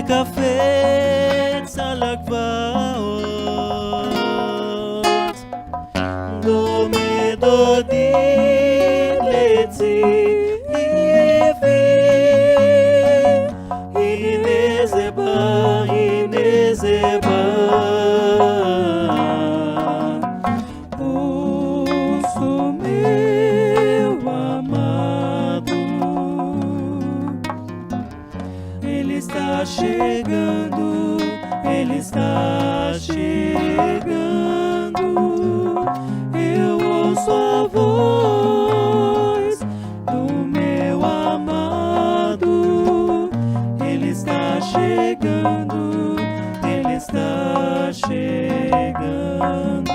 מקפץ על הגבעות, דומה דודי לציפי. הנה זה בא, הנה זה בא, o som meu amado, ele está chegando, ele está chegando. Eu ouço a voz do meu amado, ele está chegando, ele está chegando.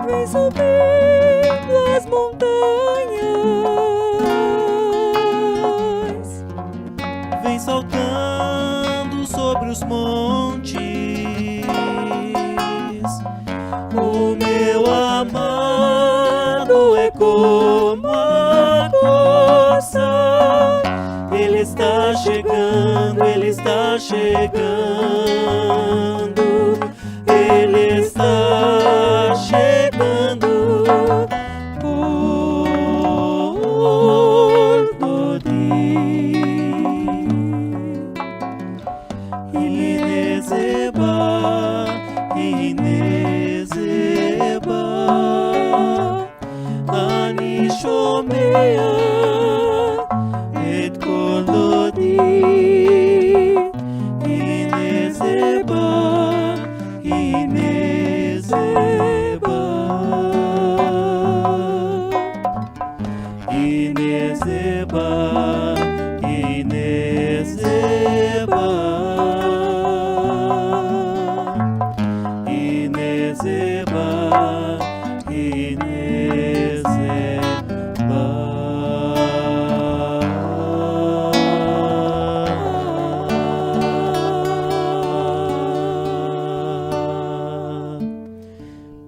Vem subindo as montanhas, vem saltando sobre os montes. O meu amado é como a corça, ele está chegando, ele está chegando, ele está chegando por Dodi. הנה זה בא, הנה זה בא, אני שומע את קול דודי. הנה זה בא, הנה זה בא, הנה זה בא, הנה זה בא, הנה זה בא, הנה זה בא.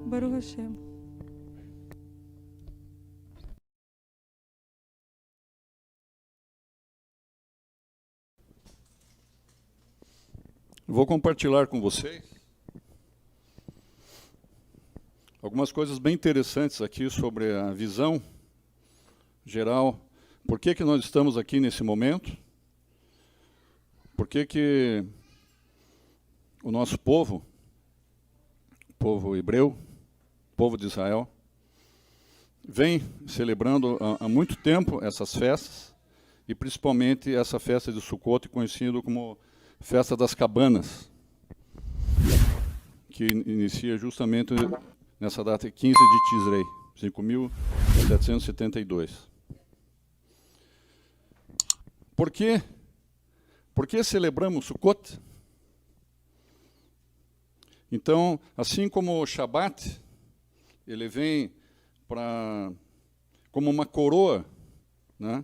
ברוך השם. Vou compartilhar com vocês algumas coisas bem interessantes aqui sobre a visão geral. Por que nós estamos aqui nesse momento? Por que o nosso povo, povo hebreu, povo de Israel, vem celebrando há muito tempo essas festas, e principalmente essa festa de Sukkot, conhecida como Festa das Cabanas, que inicia justamente nessa data 15 de Tisrei, 5.772. Por que celebramos Sukkot? Então, assim como o Shabat, ele vem como uma coroa, né?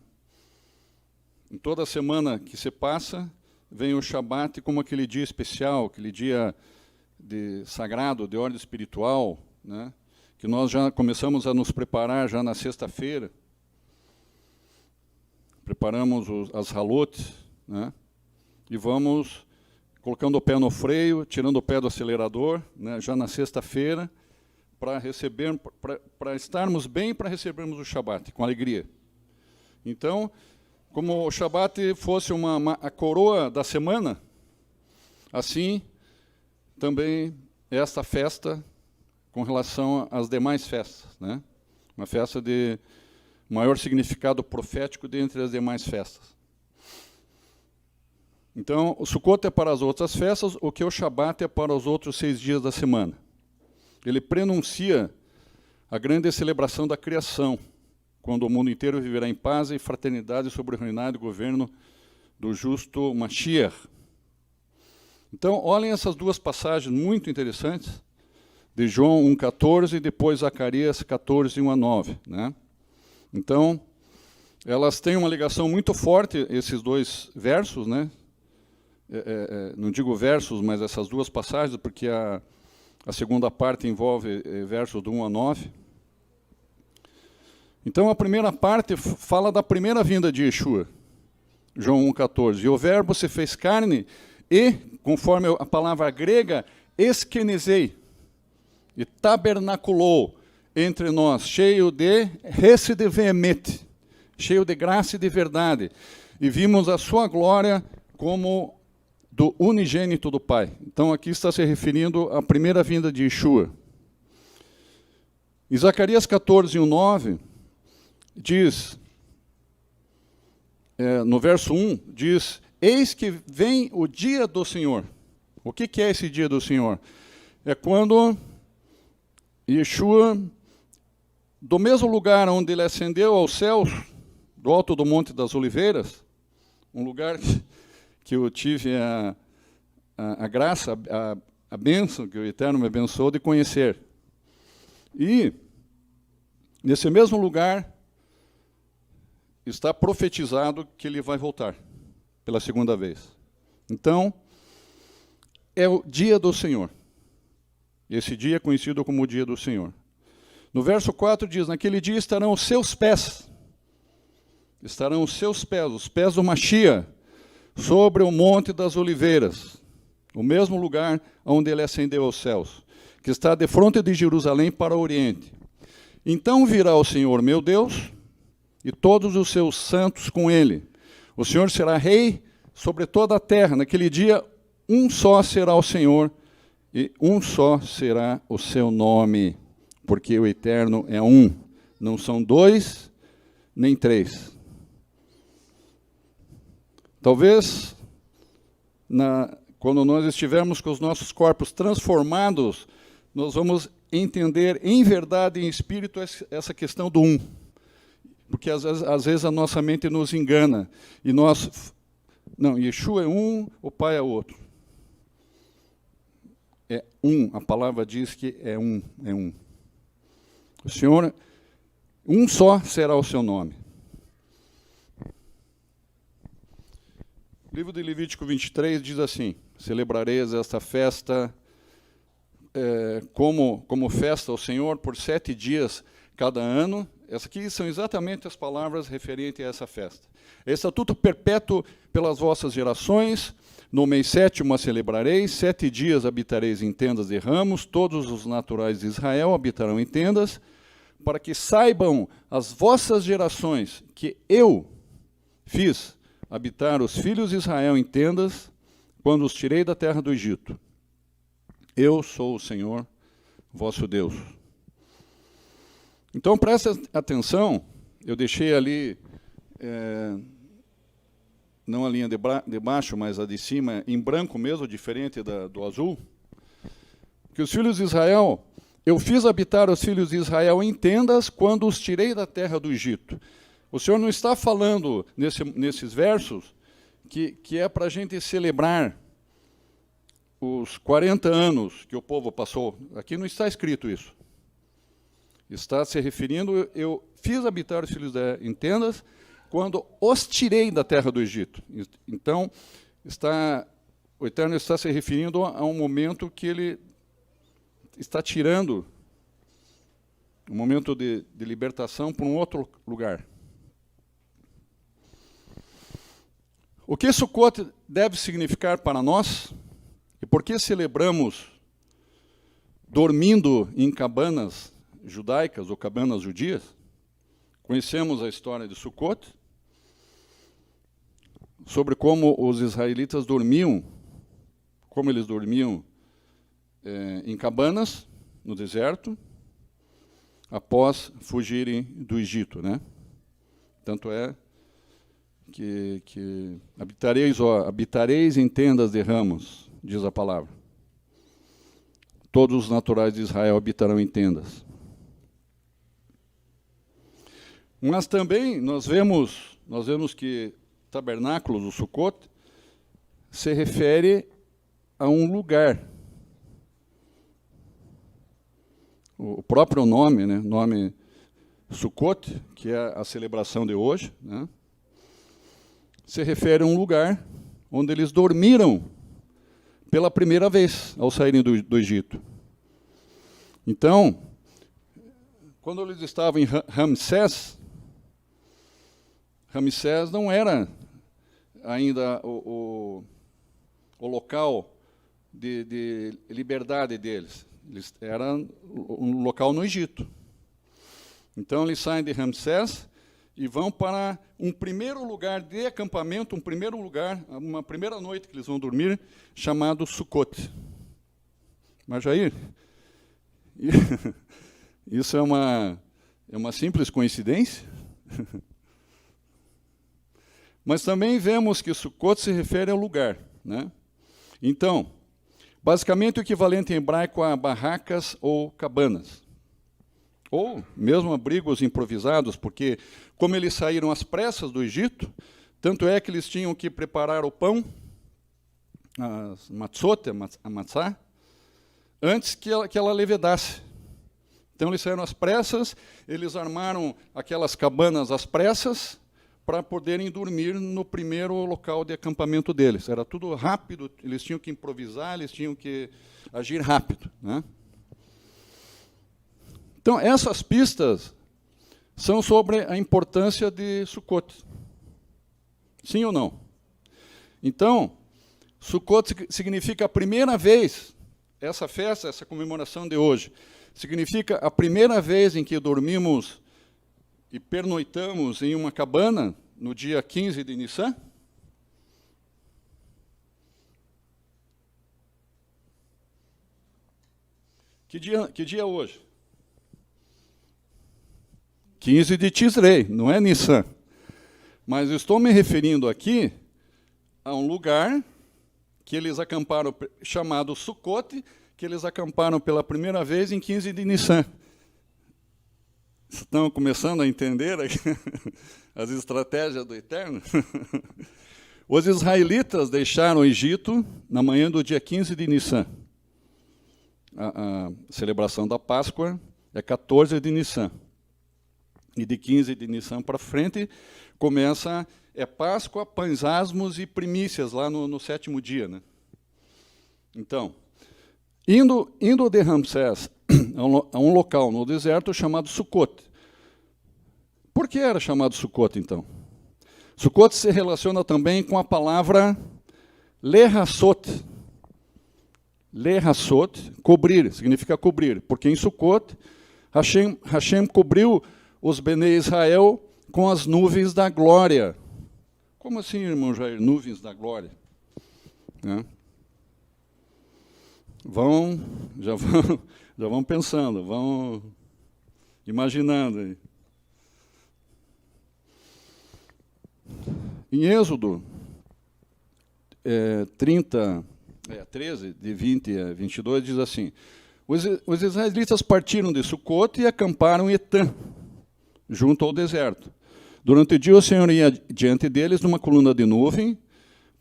Em toda semana que se passa, vem o Shabat como aquele dia especial, aquele dia sagrado, de ordem espiritual, né? Que nós já começamos a nos preparar já na sexta-feira. Preparamos as halotes, né? E vamos colocando o pé no freio, tirando o pé do acelerador, né? Já na sexta-feira, para estarmos bem, para recebermos o Shabat, com alegria. Então, como o Shabat fosse a coroa da semana, assim também esta festa com relação às demais festas, né? Uma festa de maior significado profético dentre as demais festas. Então, o Sukkot é para as outras festas, o que o Shabat é para os outros 6 dias da semana. Ele prenuncia a grande celebração da criação, quando o mundo inteiro viverá em paz e fraternidade sob o reinado e governo do justo Mashiach. Então, olhem essas duas passagens muito interessantes, de João 1,14 e depois Zacarias 14, 1 a 9. Né? Então, elas têm uma ligação muito forte, esses dois versos, né? Não digo versos, mas essas duas passagens, porque a segunda parte envolve versos do 1 a 9. Então, a primeira parte fala da primeira vinda de Yeshua, João 1,14. E o verbo se fez carne e, conforme a palavra grega, eskenizei, e tabernaculou entre nós, cheio de hesed veemet, cheio de graça e de verdade. E vimos a sua glória como do unigênito do Pai. Então, aqui está se referindo à primeira vinda de Yeshua. Em Zacarias 14, 1, 9, diz, no verso 1, diz, eis que vem o dia do Senhor. O que é esse dia do Senhor? É quando Yeshua, do mesmo lugar onde ele ascendeu aos céus, do alto do Monte das Oliveiras, um lugar que eu tive a graça, a bênção que o Eterno me abençoou de conhecer. E, nesse mesmo lugar, está profetizado que ele vai voltar pela segunda vez. Então, é o dia do Senhor. Esse dia é conhecido como o dia do Senhor. No verso 4 diz, naquele dia estarão os seus pés, os pés do Mashiach, sobre o Monte das Oliveiras, o mesmo lugar onde ele ascendeu aos céus, que está de fronte de Jerusalém para o Oriente. Então virá o Senhor, meu Deus, e todos os seus santos com ele. O Senhor será rei sobre toda a terra. Naquele dia, um só será o Senhor, e um só será o seu nome, porque o Eterno é um. Não são 2, nem 3. Talvez, quando nós estivermos com os nossos corpos transformados, nós vamos entender em verdade e em espírito essa questão do um. Porque às vezes a nossa mente nos engana. E não, Yeshua é um, o Pai é outro. É um, a palavra diz que é um. O Senhor, um só será o seu nome. O livro de Levítico 23 diz assim, celebrareis esta festa como festa ao Senhor por 7 dias cada ano. Essas aqui são exatamente as palavras referentes a essa festa. Estatuto perpétuo pelas vossas gerações, no mês 7º a celebrareis, 7 dias habitareis em tendas de ramos, todos os naturais de Israel habitarão em tendas, para que saibam as vossas gerações que eu fiz habitar os filhos de Israel em tendas, quando os tirei da terra do Egito. Eu sou o Senhor, vosso Deus. Então, presta atenção, eu deixei ali, não a linha de baixo, mas a de cima, em branco mesmo, diferente do azul, que os filhos de Israel, eu fiz habitar os filhos de Israel em tendas quando os tirei da terra do Egito. O Senhor não está falando nesses versos que é para a gente celebrar os 40 anos que o povo passou, aqui não está escrito isso. Está se referindo, eu fiz habitar os filhos em tendas quando os tirei da terra do Egito. Então, o Eterno está se referindo a um momento que ele está tirando, um momento de libertação para um outro lugar. O que Sukkot deve significar para nós? E por que celebramos dormindo em cabanas judaicas ou cabanas judias? Conhecemos a história de Sukkot, sobre como os israelitas dormiam, como eles dormiam em cabanas no deserto, após fugirem do Egito, né? Tanto é que habitareis em tendas de ramos, diz a palavra. Todos os naturais de Israel habitarão em tendas. Mas também nós vemos que tabernáculos, o Sukkot, se refere a um lugar. O próprio nome, né, nome Sukkot, que é a celebração de hoje, né, se refere a um lugar onde eles dormiram pela primeira vez ao saírem do Egito. Então, quando eles estavam em Ramsés não era ainda o local de liberdade deles. Era um local no Egito. Então, eles saem de Ramsés e vão para um primeiro lugar de acampamento, uma primeira noite que eles vão dormir, chamado Sukkot. Mas, Jair, isso é uma simples coincidência? Mas também vemos que Sukkot se refere ao lugar, né? Então, basicamente o equivalente em hebraico a barracas ou cabanas. Ou mesmo abrigos improvisados, porque como eles saíram às pressas do Egito, tanto é que eles tinham que preparar o pão, as matzot, a matzá, antes que ela levedasse. Então eles saíram às pressas, eles armaram aquelas cabanas às pressas, para poderem dormir no primeiro local de acampamento deles. Era tudo rápido, eles tinham que improvisar, eles tinham que agir rápido, né? Então, essas pistas são sobre a importância de Sukkot. Sim ou não? Então, Sukkot significa a primeira vez, essa festa, essa comemoração de hoje, significa a primeira vez em que dormimos e pernoitamos em uma cabana no dia 15 de Nissan? Que dia é hoje? 15 de Tisrei, não é Nissan. Mas eu estou me referindo aqui a um lugar que eles acamparam, chamado Sukkot, que eles acamparam pela primeira vez em 15 de Nissan. Estão começando a entender as estratégias do Eterno? Os israelitas deixaram o Egito na manhã do dia 15 de Nissan. A celebração da Páscoa é 14 de Nissan. E de 15 de Nissan para frente começa Páscoa, pães asmos e primícias lá no sétimo dia, né? Então, indo de Ramsés a um local no deserto chamado Sukkot. Por que era chamado Sukkot, então? Sukkot se relaciona também com a palavra lehassot. Lehassot, cobrir, significa cobrir. Porque em Sukkot, Hashem cobriu os Bnei Israel com as nuvens da glória. Como assim, irmão Jair, nuvens da glória? Né? Já vão pensando, vão imaginando aí. Em Êxodo 13, de 20 a 22, diz assim: os israelitas partiram de Sukkot e acamparam em Etã, junto ao deserto. Durante o dia o Senhor ia diante deles numa coluna de nuvem,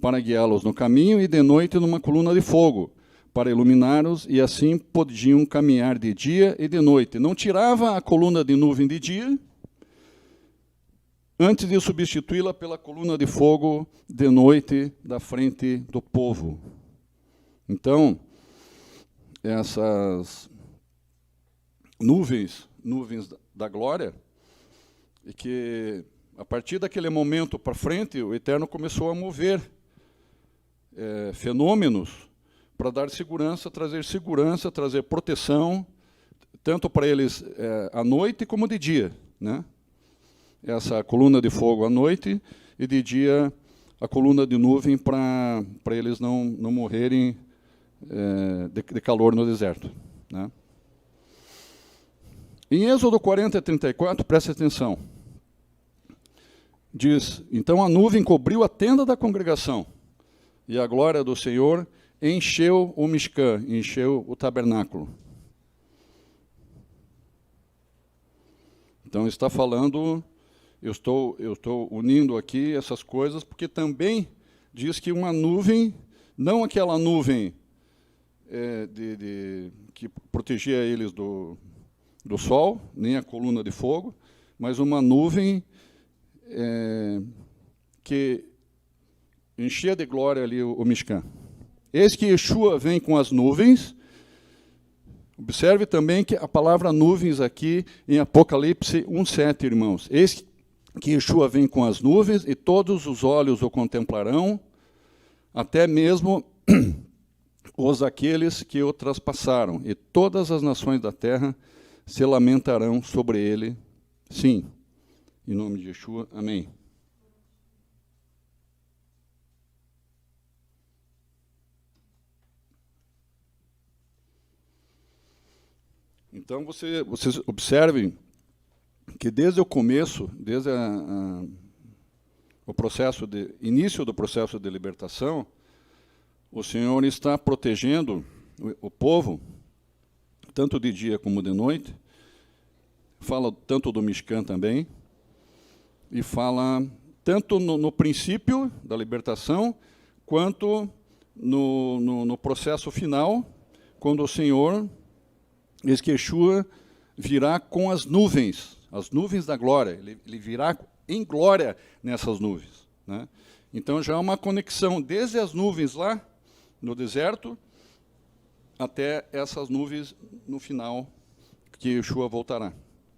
para guiá-los no caminho, e de noite numa coluna de fogo, para iluminá-los, e assim podiam caminhar de dia e de noite. Não tirava a coluna de nuvem de dia, antes de substituí-la pela coluna de fogo de noite da frente do povo. Então, essas nuvens da glória, e que, a partir daquele momento para frente, o Eterno começou a mover fenômenos para dar segurança, trazer proteção, tanto para eles à noite como de dia, né? Essa coluna de fogo à noite e de dia a coluna de nuvem para eles não morrerem de calor no deserto, né? Em Êxodo 40, 34, preste atenção. Diz, então a nuvem cobriu a tenda da congregação, e a glória do Senhor encheu o Mishkan, encheu o tabernáculo. Então está falando, eu estou unindo aqui essas coisas, porque também diz que uma nuvem, não aquela nuvem que protegia eles do sol, nem a coluna de fogo, mas uma nuvem que enchia de glória ali o Mishkan. Eis que Yeshua vem com as nuvens. Observe também que a palavra nuvens aqui em Apocalipse 1:7, irmãos. Eis que Yeshua vem com as nuvens e todos os olhos o contemplarão, até mesmo aqueles que o traspassaram, e todas as nações da terra se lamentarão sobre ele. Sim, em nome de Yeshua, amém. Então, vocês observem que desde o começo, desde o início do processo de libertação, o Senhor está protegendo o povo, tanto de dia como de noite. Fala tanto do Mishkan também, e fala tanto no princípio da libertação, quanto no processo final, quando o Senhor, eis que Yeshua virá com as nuvens da glória, ele virá em glória nessas nuvens, né? Então já há uma conexão desde as nuvens lá no deserto até essas nuvens no final, que Yeshua voltará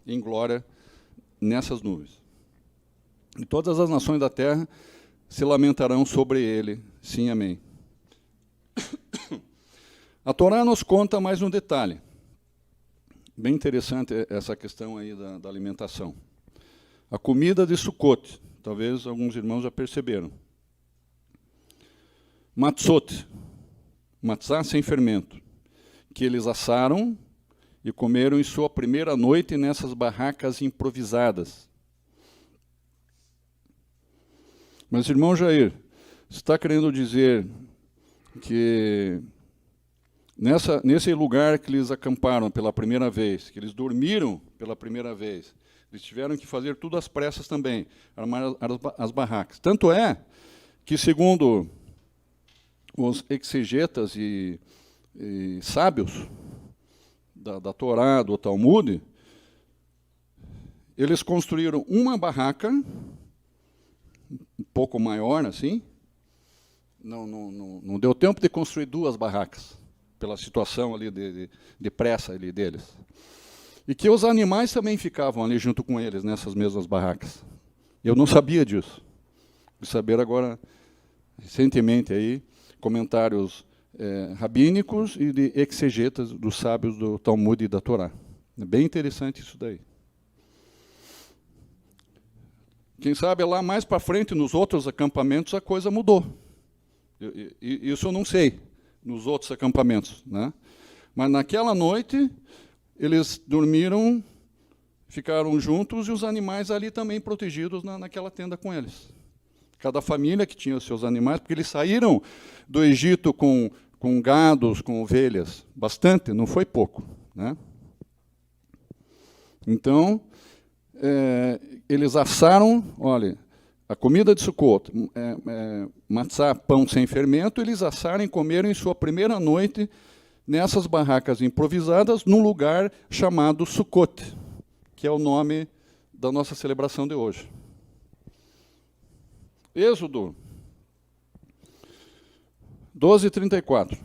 em glória nessas nuvens. E todas as nações da terra se lamentarão sobre ele. Sim, amém. A Torá nos conta mais um detalhe. Bem interessante essa questão aí da alimentação. A comida de Sukkot, talvez alguns irmãos já perceberam. Matzot, matzá sem fermento, que eles assaram e comeram em sua primeira noite nessas barracas improvisadas. Mas, irmão Jair, você está querendo dizer que nesse lugar que eles acamparam pela primeira vez, que eles dormiram pela primeira vez, eles tiveram que fazer tudo às pressas também, armar as barracas. Tanto é que, segundo os exegetas e sábios da Torá, do Talmud, eles construíram uma barraca, um pouco maior assim, não deu tempo de construir duas barracas, pela situação ali de pressa ali deles. E que os animais também ficavam ali junto com eles, nessas mesmas barracas. Eu não sabia disso. Fui saber agora, recentemente, aí, comentários rabínicos e de exegetas dos sábios do Talmud e da Torá. É bem interessante isso daí. Quem sabe lá mais para frente, nos outros acampamentos, a coisa mudou. Isso eu não sei, nos outros acampamentos, né? Mas naquela noite, eles dormiram, ficaram juntos, e os animais ali também protegidos naquela tenda com eles. Cada família que tinha os seus animais, porque eles saíram do Egito com gados, com ovelhas, bastante, não foi pouco, né? Então, eles assaram, olha, a comida de Sukkot, matzá, pão sem fermento, eles assaram e comeram em sua primeira noite nessas barracas improvisadas, num lugar chamado Sukkot, que é o nome da nossa celebração de hoje. Êxodo 12:34.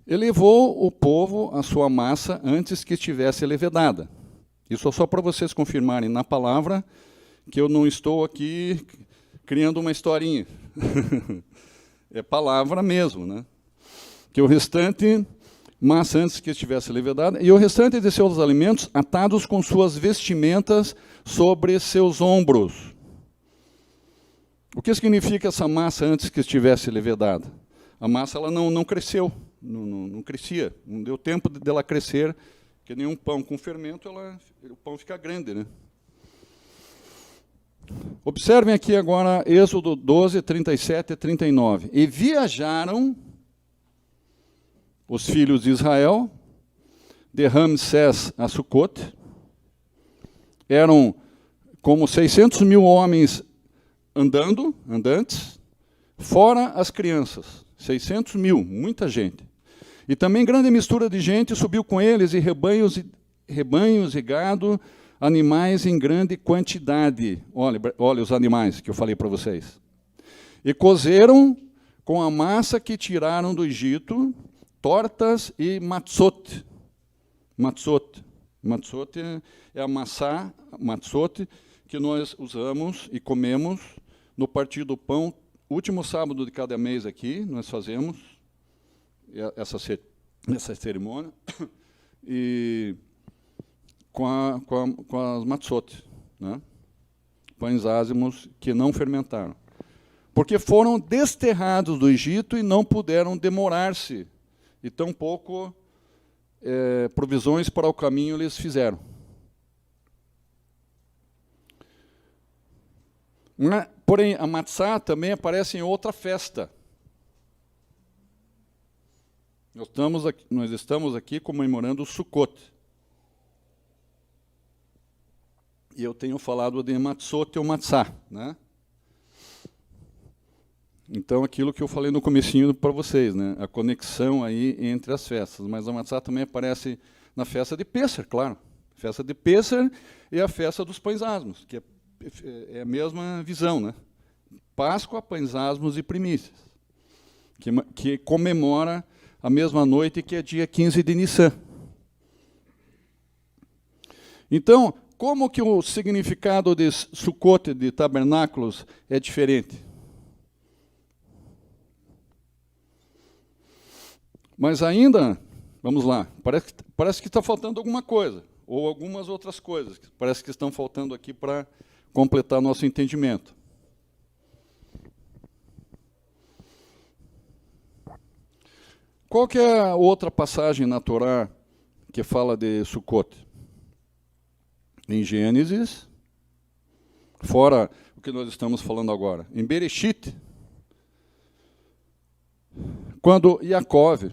Elevou o povo a sua massa antes que estivesse levedada. Isso é só para vocês confirmarem na palavra que eu não estou aqui criando uma historinha. É palavra mesmo, né? Que o restante, massa antes que estivesse levedada, e o restante de seus alimentos atados com suas vestimentas sobre seus ombros. O que significa essa massa antes que estivesse levedada? A massa ela não cresceu, não crescia, não deu tempo dela crescer, porque nenhum pão com fermento, o pão fica grande, né? Observem aqui agora Êxodo 12, 37 e 39. E viajaram os filhos de Israel de Ramsés a Sucote. Eram como 600.000 homens andantes, fora as crianças. 600.000, muita gente. E também grande mistura de gente subiu com eles, e rebanhos e gado, animais em grande quantidade. Olha os animais que eu falei para vocês. E cozeram com a massa que tiraram do Egito, tortas e matzot. Matzot é a matzot que nós usamos e comemos no partir do pão. Último sábado de cada mês aqui, nós fazemos essa cerimônia, e com as matzot, né? Pães ázimos que não fermentaram. Porque foram desterrados do Egito e não puderam demorar-se, e tampouco provisões para o caminho eles fizeram. Porém, a matzá também aparece em outra festa. Nós estamos aqui comemorando o Sukkot. E eu tenho falado de matzot ou matzá, né? Então, aquilo que eu falei no comecinho para vocês, né? A conexão aí entre as festas. Mas a matzá também aparece na festa de Pêssar, claro. Festa de Pêssar e a festa dos pães ázimos, que é a mesma visão, né? Páscoa, pães ázimos e primícias, que comemora a mesma noite, que é dia 15 de Nissan. Então, como que o significado de Sukkot, de tabernáculos, é diferente? Mas ainda, vamos lá, parece que está faltando alguma coisa, ou algumas outras coisas, que parece que estão faltando aqui para completar nosso entendimento. Qual que é a outra passagem na Torá que fala de Sukkot? Em Gênesis, fora o que nós estamos falando agora. Em Bereshit, quando Yaakov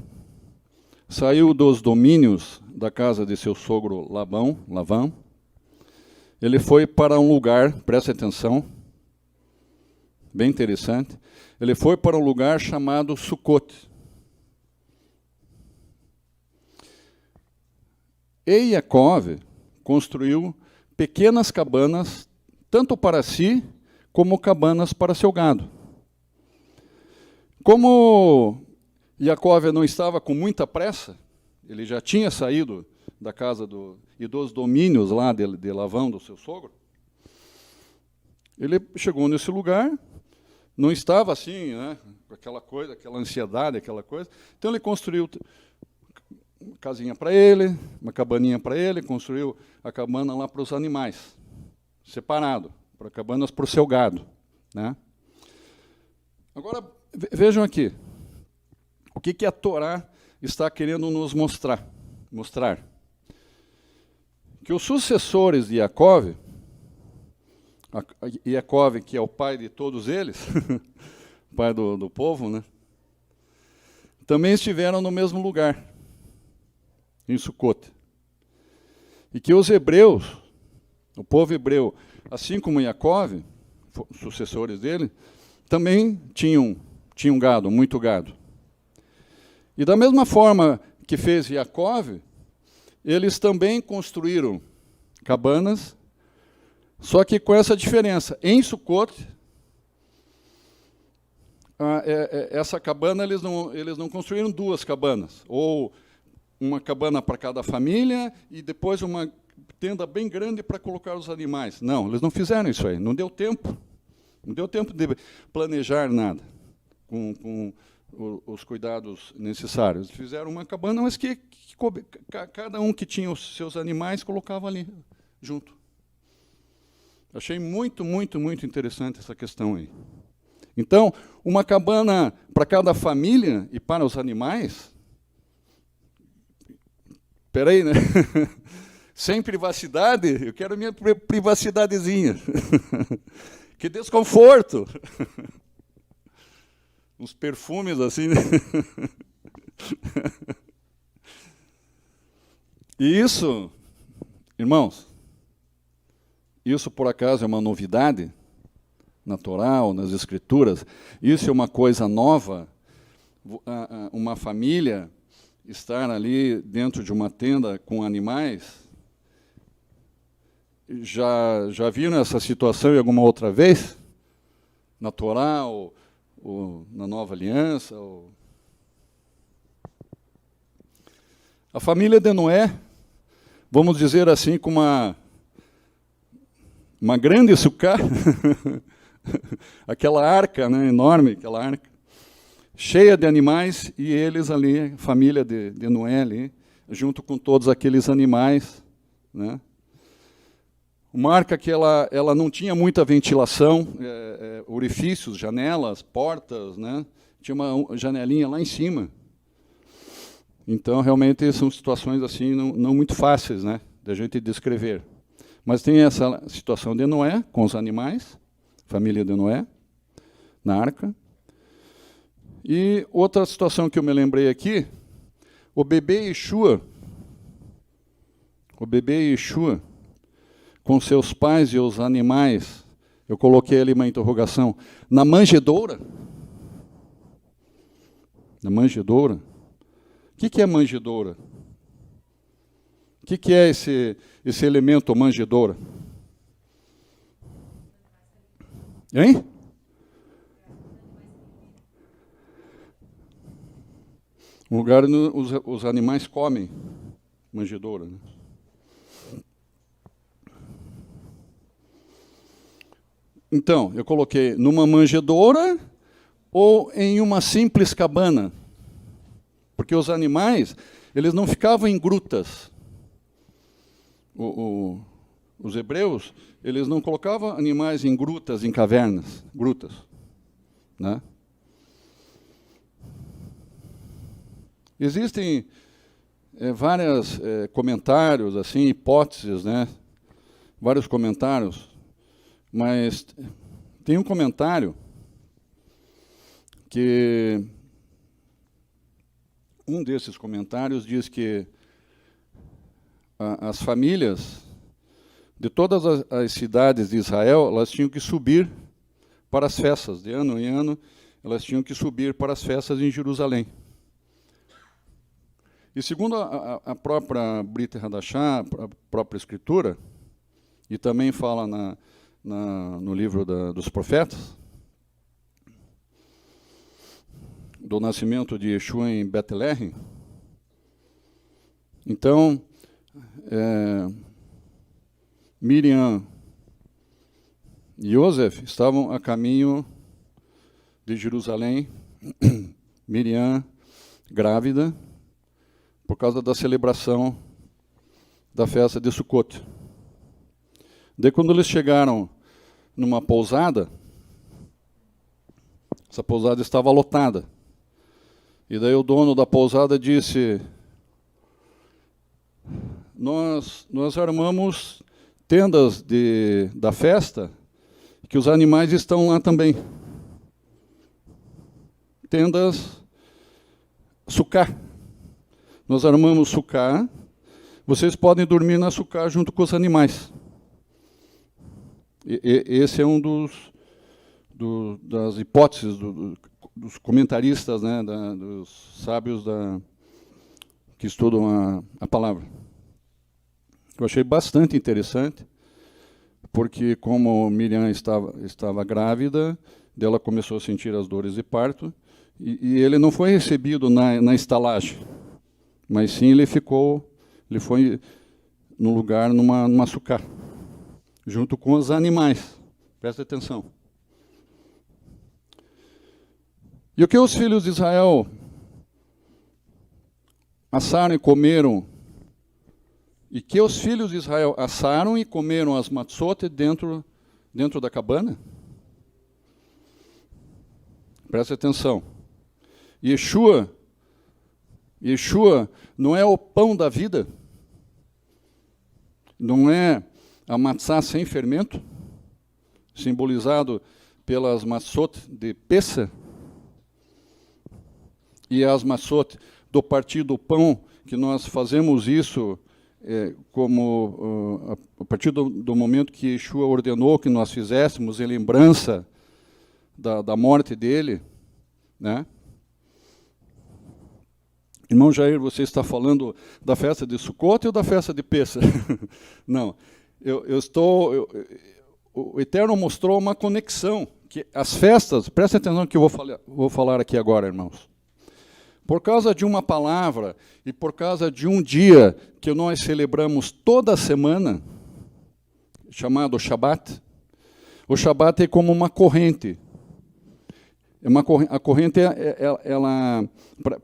saiu dos domínios da casa de seu sogro Labão, ele foi para um lugar, preste atenção, bem interessante, ele foi para um lugar chamado Sukkot. E Yaakov construiu pequenas cabanas, tanto para si, como cabanas para seu gado. Como Yaakov não estava com muita pressa, ele já tinha saído da casa e dos domínios lá de Labão, do seu sogro, ele chegou nesse lugar, não estava assim, né, com aquela coisa, aquela ansiedade, aquela coisa, então ele construiu uma casinha para ele, uma cabaninha para ele, construiu a cabana lá para os animais, separado, para cabanas para o seu gado, né? Agora, vejam aqui, o que a Torá está querendo nos mostrar. Que os sucessores de Yaakov, Yaakov, que é o pai de todos eles, pai do povo, né, também estiveram no mesmo lugar, em Sukkot. E que os hebreus, o povo hebreu, assim como Yaakov, sucessores dele, também tinham gado, muito gado. E da mesma forma que fez Yaakov, eles também construíram cabanas, só que com essa diferença. Em Sucot, essa cabana, eles não construíram duas cabanas, ou uma cabana para cada família e depois uma tenda bem grande para colocar os animais. Não, eles não fizeram isso aí, não deu tempo. Não deu tempo de planejar nada com os cuidados necessários. Fizeram uma cabana, mas que cada um que tinha os seus animais colocava ali, junto. Achei muito, muito, muito interessante essa questão aí. Então, uma cabana para cada família e para os animais. Espera aí, né? Sem privacidade, eu quero minha privacidadezinha. Que desconforto! Uns perfumes assim, né? E isso, irmãos, isso por acaso é uma novidade na Torá ou nas Escrituras? Isso é uma coisa nova? Uma família estar ali dentro de uma tenda com animais? Já viram essa situação em alguma outra vez? Na Torá ou na Nova Aliança? A família de Noé, vamos dizer assim, com uma grande sucá, aquela arca, né, enorme, aquela arca, cheia de animais, e eles ali, a família de Noé ali, junto com todos aqueles animais, né? Uma arca que ela não tinha muita ventilação, orifícios, janelas, portas, né? Tinha uma janelinha lá em cima. Então, realmente, são situações assim não muito fáceis, né, da gente descrever. Mas tem essa situação de Noé, com os animais, família de Noé, na arca. E outra situação que eu me lembrei aqui, o bebê Yeshua, com seus pais e os animais, eu coloquei ali uma interrogação, na manjedoura? Na manjedoura? O que é manjedoura? O que é esse elemento manjedoura? Hein? Um lugar onde os animais comem. Manjedoura, né? Então, eu coloquei numa manjedoura ou em uma simples cabana. Porque os animais, eles não ficavam em grutas. Os hebreus, eles não colocavam animais em grutas, em cavernas, grutas, né? Existem vários comentários, assim, hipóteses, né? Vários comentários, mas tem um comentário que um desses comentários diz que as famílias de todas as cidades de Israel, elas tinham que subir para as festas, de ano em ano, elas tinham que subir para as festas em Jerusalém. E segundo a própria Brit Hadashah, a própria Escritura, e também fala no livro dos profetas, do nascimento de Yeshua em Betlehem. Então, Miriam e Yosef estavam a caminho de Jerusalém, Miriam grávida, por causa da celebração da festa de Sukkot. Daí, quando eles chegaram numa pousada, essa pousada estava lotada. E daí o dono da pousada disse: nós armamos tendas da festa, que os animais estão lá também. Tendas sucá. Nós armamos sucá, vocês podem dormir na sucá junto com os animais. Esse é um das hipóteses dos comentaristas, né, dos sábios que estudam a palavra. Eu achei bastante interessante, porque como Miriam estava grávida, ela começou a sentir as dores de parto, e ele não foi recebido na estalagem, mas sim ele foi no lugar, numa sucá, junto com os animais. Presta atenção. E o que os filhos de Israel assaram e comeram, e que os filhos de Israel assaram e comeram as matzot dentro da cabana? Presta atenção. Yeshua não é o pão da vida? Não é a matzá sem fermento, simbolizado pelas matzot de Pessa, e as matzot do partido do pão, que nós fazemos isso a partir do momento que Yeshua ordenou que nós fizéssemos em lembrança da morte dele, né? Irmão Jair, você está falando da festa de Sukkot ou da festa de Pessa? Não, o Eterno mostrou uma conexão, que as festas, presta atenção no que eu vou falar aqui agora, irmãos. Por causa de uma palavra e por causa de um dia que nós celebramos toda semana, chamado Shabat, o Shabat é como uma corrente. A corrente,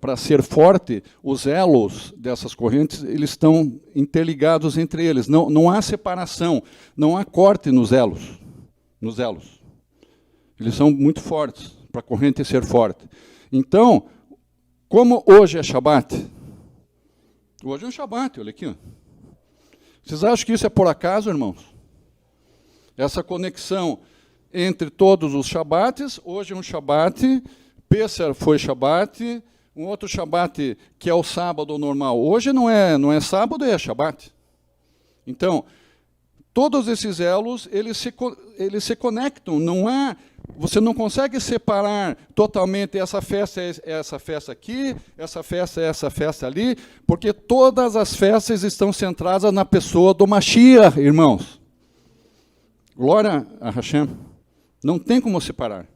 para ser forte, os elos dessas correntes, eles estão interligados entre eles. Não há separação, não há corte nos elos. Eles são muito fortes, para a corrente ser forte. Então, como hoje é Shabat? Hoje é um Shabat, olha aqui. Ó. Vocês acham que isso é por acaso, irmãos? Essa conexão entre todos os Shabates, hoje é um Shabat, Pessah foi Shabat, um outro Shabat que é o sábado normal. Hoje não é sábado, é Shabat. Então, todos esses elos, eles se conectam. Você não consegue separar totalmente essa festa aqui, essa festa ali, porque todas as festas estão centradas na pessoa do Mashiach, irmãos. Glória a Hashem. Não tem como separar.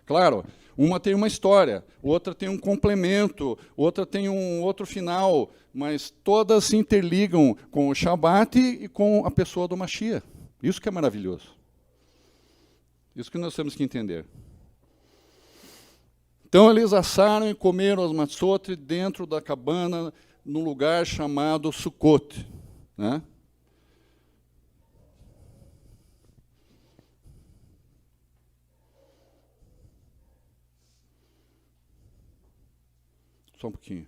Claro, uma tem uma história, outra tem um complemento, outra tem um outro final, mas todas se interligam com o Shabat e com a pessoa do Mashiach. Isso que é maravilhoso. Isso que nós temos que entender. Então, eles assaram e comeram as matzot dentro da cabana, num lugar chamado Sukkot, né? Só um pouquinho.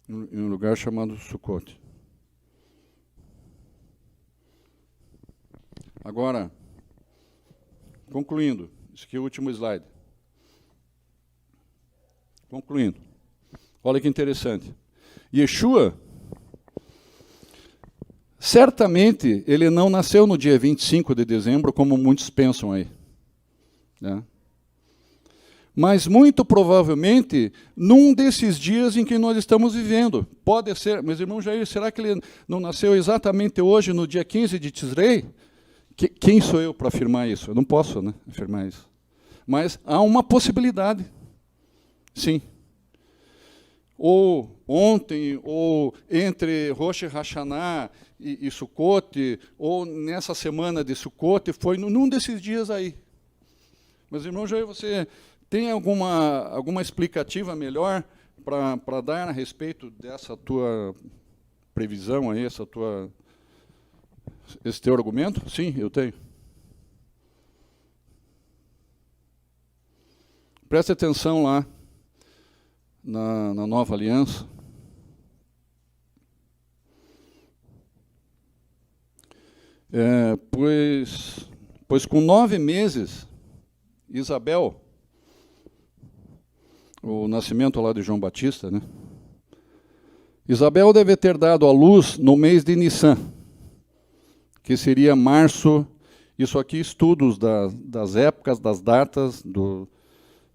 Em um lugar chamado Sukkot. Agora, concluindo, esse aqui é o último slide. Concluindo, olha que interessante. Yeshua, certamente, ele não nasceu no dia 25 de dezembro, como muitos pensam aí. Né? Mas, muito provavelmente, num desses dias em que nós estamos vivendo. Pode ser, mas, irmão Jair, será que ele não nasceu exatamente hoje, no dia 15 de Tisrei? Quem sou eu para afirmar isso? Eu não posso, né, afirmar isso. Mas há uma possibilidade. Sim. Ou ontem, ou entre Rosh Hashanah e Sukkot, ou nessa semana de Sukkot, foi num desses dias aí. Mas, irmão Jair, você tem alguma explicativa melhor para dar a respeito dessa tua previsão aí, esse teu argumento? Sim, eu tenho. Preste atenção lá na Nova Aliança. Pois com 9 meses, Isabel, o nascimento lá de João Batista, né? Isabel deve ter dado à luz no mês de Nissan, que seria março. Isso aqui, estudos das épocas, das datas,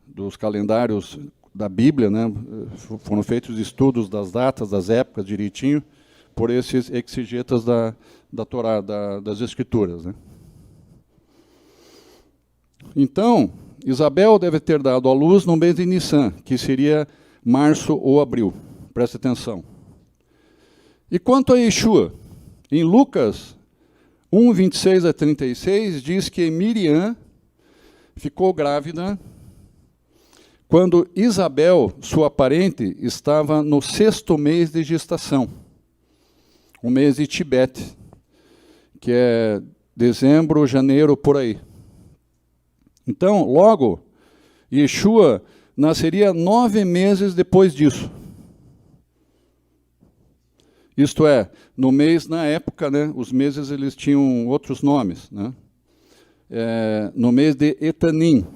dos calendários da Bíblia, né? Foram feitos estudos das datas, das épocas, direitinho, por esses exegetas da Torá, das Escrituras, né? Então, Isabel deve ter dado à luz no mês de Nissan, que seria março ou abril. Preste atenção. E quanto a Yeshua, em Lucas 1, 26 a 36, diz que Miriam ficou grávida quando Isabel, sua parente, estava no 6º mês de gestação, o mês de Tibete, que é dezembro, janeiro, por aí. Então, logo, Yeshua nasceria 9 meses depois disso. Isto é, no mês, na época, né, os meses eles tinham outros nomes, né? No mês de Etanim.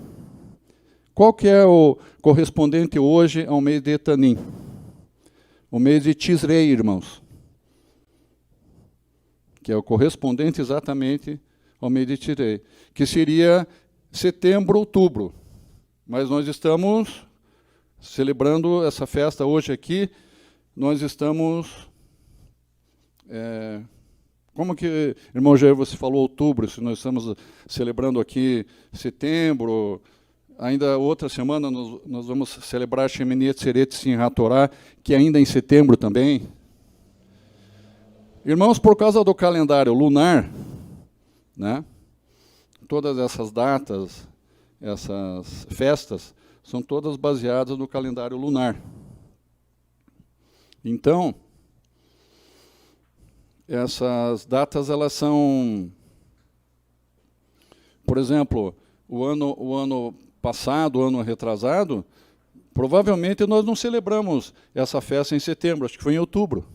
Qual que é o correspondente hoje ao mês de Etanim? O mês de Tisrei, irmãos. Que é o correspondente exatamente ao mês de Tisrei, que seria setembro, outubro. Mas nós estamos celebrando essa festa hoje aqui, nós estamos... como que, irmão Jair, você falou outubro, se nós estamos celebrando aqui setembro, ainda outra semana nós vamos celebrar Shemini Atzeret Simchat Torah, que é ainda em setembro também. Irmãos, por causa do calendário lunar, né, todas essas datas, essas festas, são todas baseadas no calendário lunar. Então, essas datas, elas são, por exemplo, o ano passado, o ano retrasado, provavelmente nós não celebramos essa festa em setembro, acho que foi em outubro.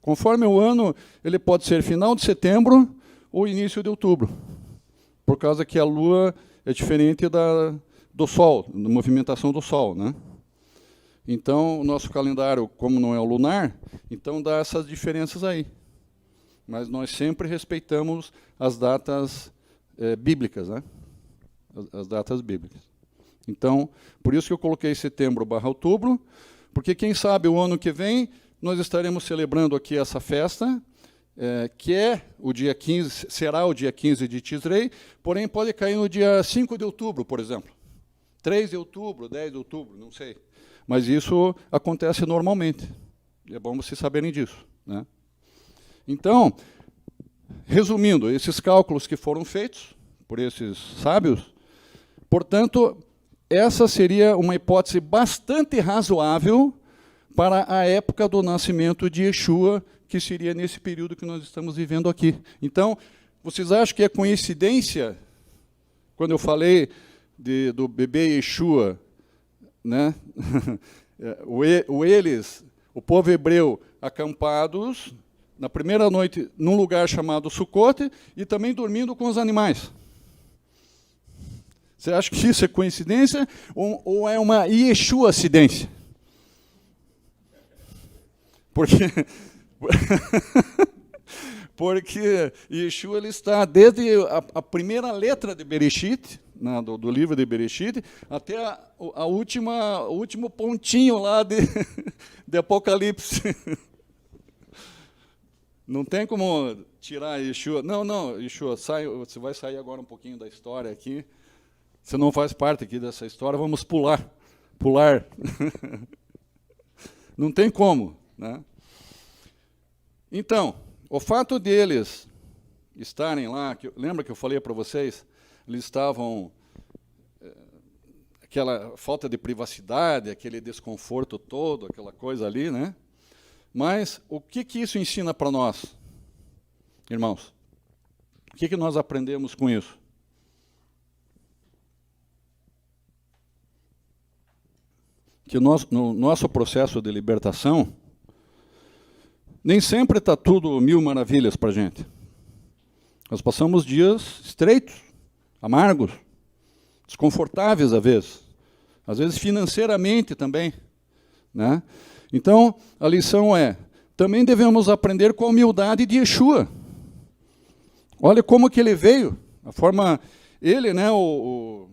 Conforme o ano, ele pode ser final de setembro ou início de outubro, por causa que a Lua é diferente do Sol, da movimentação do Sol, né? Então, o nosso calendário, como não é o lunar, então dá essas diferenças aí. Mas nós sempre respeitamos as datas bíblicas, né? As datas bíblicas. Então, por isso que eu coloquei setembro/outubro, porque quem sabe o ano que vem nós estaremos celebrando aqui essa festa, que é o dia 15, será o dia 15 de Tisrei, porém pode cair no dia 5 de outubro, por exemplo. 3 de outubro, 10 de outubro, não sei. Mas isso acontece normalmente. É bom vocês saberem disso, né? Então, resumindo, esses cálculos que foram feitos por esses sábios, portanto, essa seria uma hipótese bastante razoável para a época do nascimento de Yeshua, que seria nesse período que nós estamos vivendo aqui. Então, vocês acham que é coincidência, quando eu falei do bebê Yeshua, né? o povo hebreu acampados na primeira noite num lugar chamado Sucote e também dormindo com os animais. Você acha que isso é coincidência ou é uma Yeshua-acidência? Porque Yeshua ele está desde a primeira letra de Bereshit, né, do livro de Bereshit, até o último pontinho lá de Apocalipse. Não tem como tirar Yeshua. Não, Yeshua, você vai sair agora um pouquinho da história aqui. Você não faz parte aqui dessa história, vamos pular. Não tem como, né? Então, o fato deles estarem lá, lembra que eu falei para vocês? Eles estavam, aquela falta de privacidade, aquele desconforto todo, aquela coisa ali, né? Mas o que isso ensina para nós, irmãos? O que nós aprendemos com isso? Que no nosso processo de libertação, nem sempre está tudo mil maravilhas para a gente. Nós passamos dias estreitos, amargos, desconfortáveis às vezes financeiramente também, né? Então, a lição é, também devemos aprender com a humildade de Yeshua. Olha como que ele veio, a forma, ele, né, o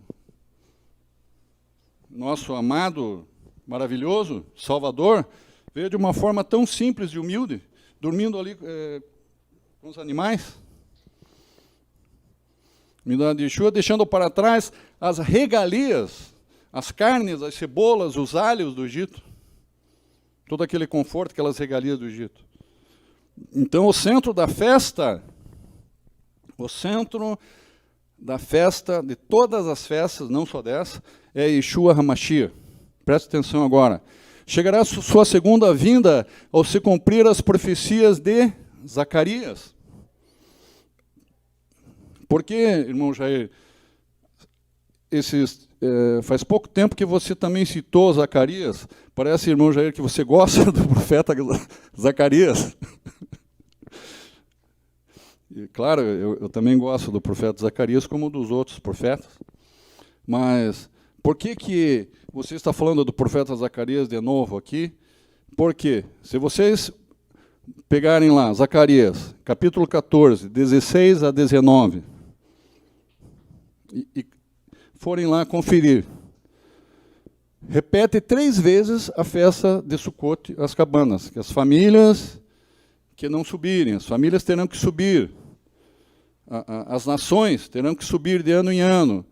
nosso amado, maravilhoso Salvador, veio de uma forma tão simples e humilde, dormindo ali com os animais. Humildade de Yeshua, deixando para trás as regalias, as carnes, as cebolas, os alhos do Egito. Todo aquele conforto, aquelas regalias do Egito. Então, o centro da festa, de todas as festas, não só dessa, é Yeshua HaMashiach. Preste atenção agora. Chegará sua segunda vinda ao se cumprir as profecias de Zacarias. Porque, irmão Jair, faz pouco tempo que você também citou Zacarias. Parece, irmão Jair, que você gosta do profeta Zacarias. E, claro, eu também gosto do profeta Zacarias como dos outros profetas. Mas por que você está falando do profeta Zacarias de novo aqui? Porque se vocês pegarem lá, Zacarias, capítulo 14, 16 a 19, e forem lá conferir, repete 3 vezes a festa de Sucote, as cabanas, que as famílias que não subirem, as famílias terão que subir, as nações terão que subir de ano em ano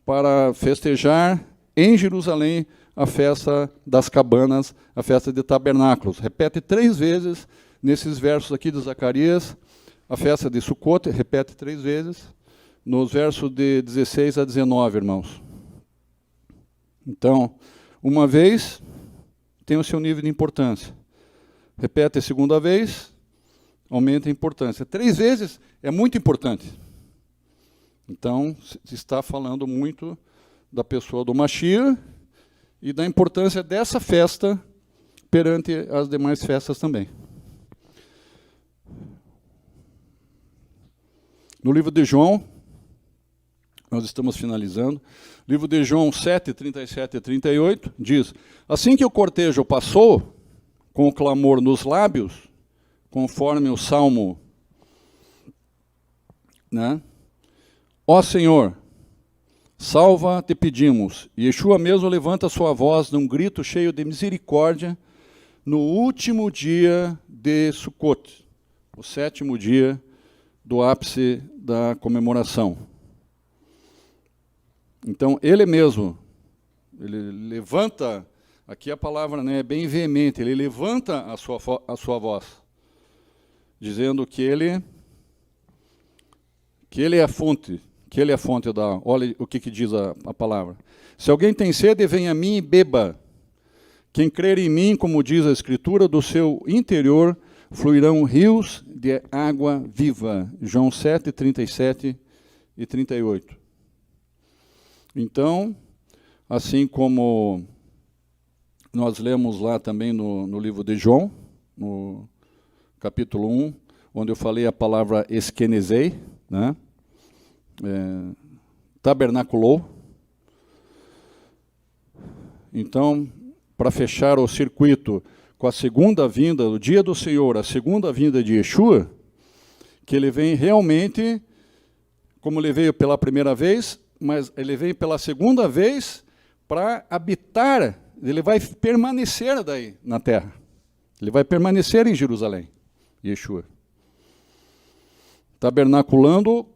para festejar em Jerusalém a festa das cabanas, a festa de tabernáculos. Repete 3 vezes nesses versos aqui de Zacarias, a festa de Sucote, repete 3 vezes, nos versos de 16 a 19, irmãos. Então, uma vez, tem o seu nível de importância. Repete a segunda vez, aumenta a importância. 3 vezes é muito importante. Então, se está falando muito da pessoa do Mashiach e da importância dessa festa perante as demais festas também. No livro de João, nós estamos finalizando, livro de João 7, 37 e 38, diz: assim que o cortejo passou, com o clamor nos lábios, conforme o Salmo, né? Ó Senhor, salva, te pedimos. E Yeshua mesmo levanta sua voz num grito cheio de misericórdia no último dia de Sukkot, o 7º dia do ápice da comemoração. Então, ele mesmo, ele levanta, aqui a palavra, né, é bem veemente, ele levanta a sua voz, dizendo que ele é a fonte, da... Olha o que diz a palavra. Se alguém tem sede, venha a mim e beba. Quem crer em mim, como diz a Escritura, do seu interior fluirão rios de água viva. João 7, 37 e 38. Então, assim como nós lemos lá também no livro de João, no capítulo 1, onde eu falei a palavra eskenezei, né? Tabernaculou. Então, para fechar o circuito com a segunda vinda, o dia do Senhor, a segunda vinda de Yeshua, que ele vem realmente, como ele veio pela primeira vez, mas ele vem pela segunda vez para habitar, ele vai permanecer daí na terra. Ele vai permanecer em Jerusalém, Yeshua. Tabernaculando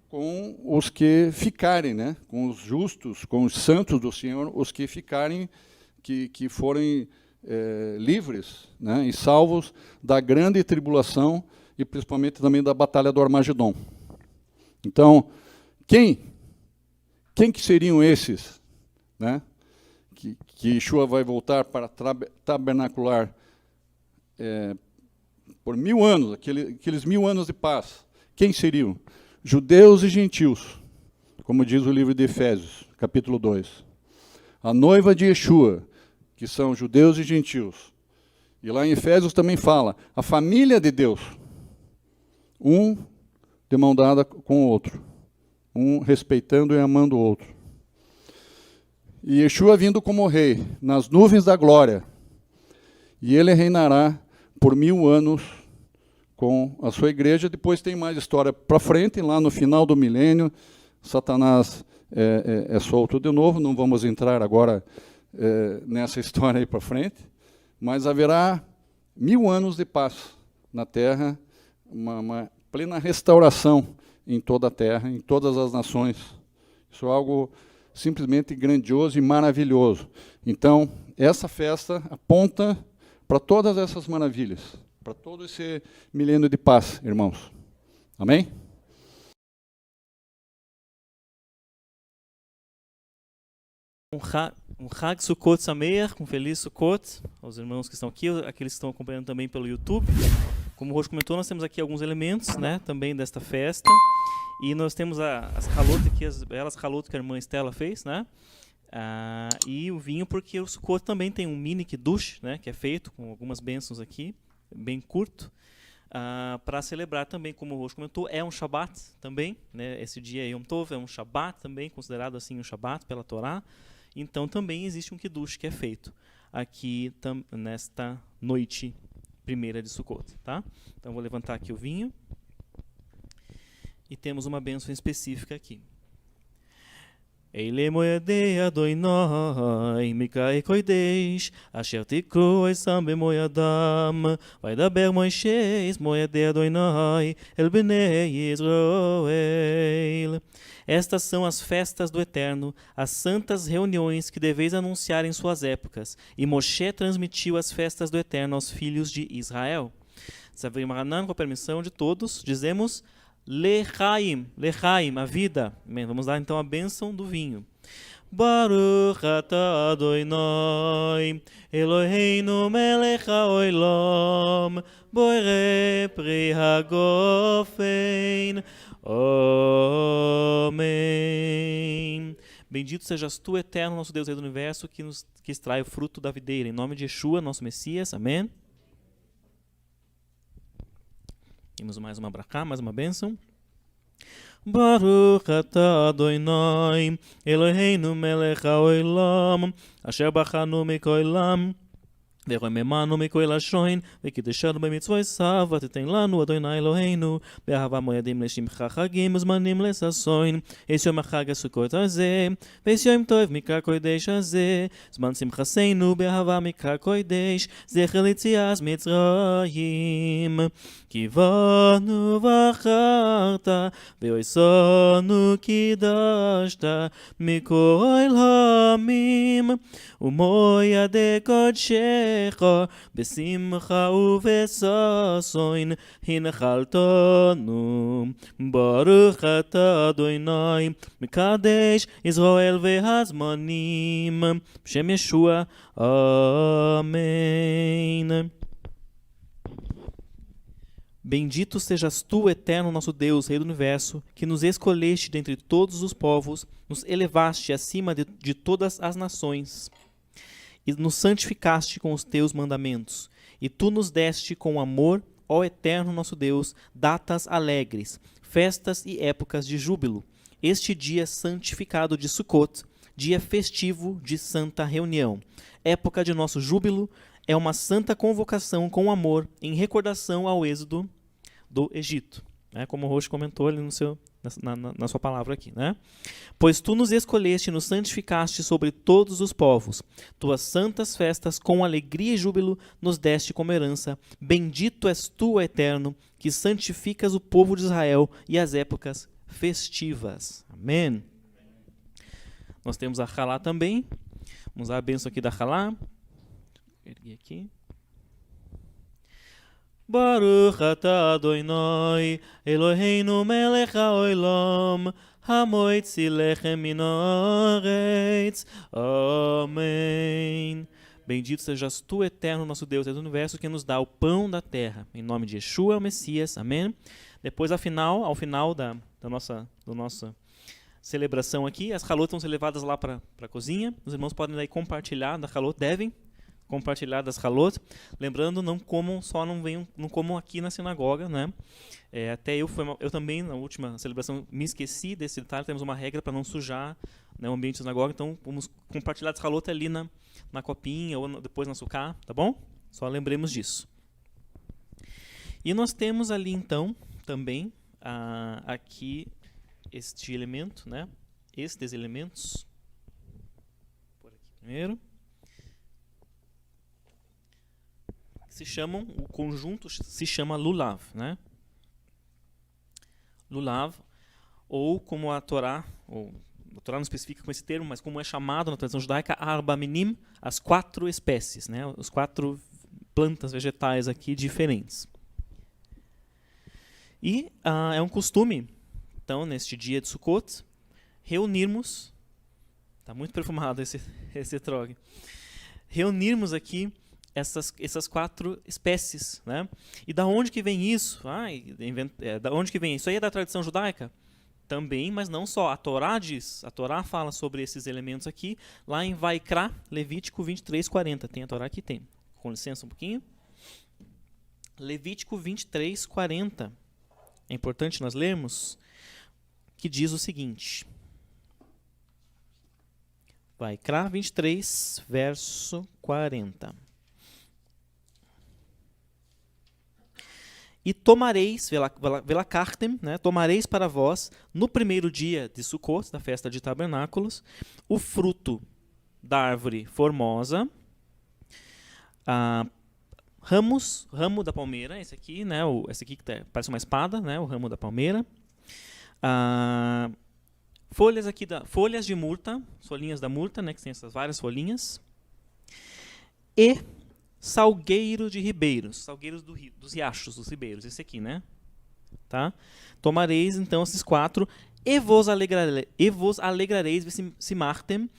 com os que ficarem, né? Com os justos, com os santos do Senhor, os que ficarem, que forem livres, né? E salvos da grande tribulação e principalmente também da batalha do Armagedon. Então, quem que seriam esses, né? Que Yeshua vai voltar para tabernacular por 1000 anos, aqueles 1000 anos de paz. Quem seriam? Judeus e gentios, como diz o livro de Efésios, capítulo 2. A noiva de Yeshua, que são judeus e gentios. E lá em Efésios também fala, a família de Deus, um de mão dada com o outro, um respeitando e amando o outro. E Yeshua vindo como rei, nas nuvens da glória, E ele reinará por 1000 anos com a sua igreja. Depois tem mais história para frente, lá no final do milênio, Satanás é solto de novo. Não vamos entrar agora nessa história aí para frente, mas haverá 1000 anos de paz na Terra, uma plena restauração em toda a Terra, em todas as nações. Isso é algo simplesmente grandioso e maravilhoso. Então, essa festa aponta para todas essas maravilhas, para todo esse milênio de paz, irmãos. Amém? Um Hag Sukkot Sameach, um feliz Sukkot aos irmãos que estão aqui, aqueles que estão acompanhando também pelo YouTube. Como o Roxo comentou, nós temos aqui alguns elementos, né, também desta festa. E nós temos as calotas aqui, as belas calotas que a irmã Estela fez, né? E o vinho, porque o Sukkot também tem um mini kiddush, né, que é feito com algumas bênçãos aqui, bem curto, para celebrar também, como o Roxo comentou, é um Shabat também, né? Esse dia é Yom Tov, é um Shabat também, considerado assim um Shabat pela Torá. Então também existe um kiddush que é feito aqui nesta noite primeira de Sukkot, tá? Então vou levantar aqui o vinho e temos uma bênção específica aqui. Eile moyadei Adonai mikai kodesh asher tikru esam bemoyadam vaidaber Moisés moyadei Adonai el bnei Israel. Estas são as festas do Eterno, as santas reuniões que deveis anunciar em suas épocas. E Moshe transmitiu as festas do Eterno aos filhos de Israel. Savei Maranan, com a permissão de todos, dizemos Lechaim, Lechaim, a vida. Bem, vamos dar então a bênção do vinho. Baruch atah Adonai, Eloheinu melech haolam, borei pri hagofein. Amém. Bendito sejas tu, Eterno, nosso Deus, Rei do Universo, que extrai o fruto da videira. Em nome de Yeshua, nosso Messias. Amém. Temos mais uma brachá, mais uma bênção. Baruch atah Adonai, Eloheinu melech haolam, asher bachanu mikol olam. ורוממנו מכל לשון, וקידשנו במצוותיו, ותיתן לנו אדוני אלוהינו, באהבה מועדים לשמך חגים וזמנים לששון. יש יום החג הסוכות הזה, ויש יום טוב מקרא קודש הזה, זמן שמחתנו באהבה מקרא קודש, זכר ליציאת מצרים. כי באנו בחרת, ואויסנו קידשת, מכל העמים, ומוידי קודשך, בשמחה ובששון הנחלתנו. ברוך אתה אדוני מקדש ישראל והזמנים, בשם ישוע, amém. Bendito sejas tu, Eterno, nosso Deus, Rei do Universo, que nos escolheste dentre todos os povos, nos elevaste acima de todas as nações, e nos santificaste com os teus mandamentos. E tu nos deste com amor, ó Eterno, nosso Deus, datas alegres, festas e épocas de júbilo. Este dia santificado de Sukkot, dia festivo de santa reunião, época de nosso júbilo, é uma santa convocação com amor em recordação ao êxodo do Egito, né? Como o Roxo comentou ali na sua palavra aqui, né? Pois tu nos escolheste e nos santificaste sobre todos os povos. Tuas santas festas com alegria e júbilo nos deste como herança. Bendito és tu, Eterno, que santificas o povo de Israel e as épocas festivas. Amém. Nós temos a Halá também. Vamos dar a bênção aqui da Halá. Ergui aqui. Baruch atah Adonai, Eloheinu melech haolam, hamoitzi lechem min haaretz. Amém. Bendito sejas tu, Eterno, nosso Deus, Deus do Universo, que nos dá o pão da terra. Em nome de Yeshua, o Messias. Amém. Depois, ao final da nossa celebração aqui, as halotas vão ser levadas lá para a cozinha. Os irmãos podem daí compartilhar da halot, devem compartilhar das halot. Lembrando, não comam aqui na sinagoga, né? Até eu também, na última celebração, me esqueci desse detalhe. Temos uma regra para não sujar, né, o ambiente da sinagoga. Então, vamos compartilhar das halot ali na copinha ou depois na sucá, tá bom? Só lembremos disso. E nós temos ali, então, também, aqui, este elemento, né? Estes elementos. Por aqui primeiro. Se chamam, o conjunto se chama Lulav, né? Lulav, ou como a Torá não especifica com esse termo, mas como é chamado na tradição judaica, Arba Minim, as 4 espécies, né? Os 4 plantas vegetais aqui diferentes. E é um costume, então, neste dia de Sukkot, reunirmos, está muito perfumado esse etrog, reunirmos aqui essas 4 espécies, né? E da onde que vem isso? Da onde que vem isso? Aí é da tradição judaica? Também, mas não só. A Torá fala sobre esses elementos aqui, lá em Vaikra, Levítico 23:40. Tem a Torá aqui? Tem. Com licença um pouquinho. Levítico 23:40. É importante nós lermos, que diz o seguinte. Vaikra 23, verso 40. E tomareis, velakartem, né, tomareis para vós, no primeiro dia de Sukkot, da festa de tabernáculos, o fruto da árvore formosa, ramo da palmeira, esse aqui, né, esse aqui que parece uma espada, né, o ramo da palmeira, folhas de murta, folhinhas da murta, né, que tem essas várias folhinhas, e salgueiro de ribeiros, salgueiros dos riachos, dos ribeiros, esse aqui, né? Tá? Tomareis, então, esses 4, e vos alegrareis, simartem,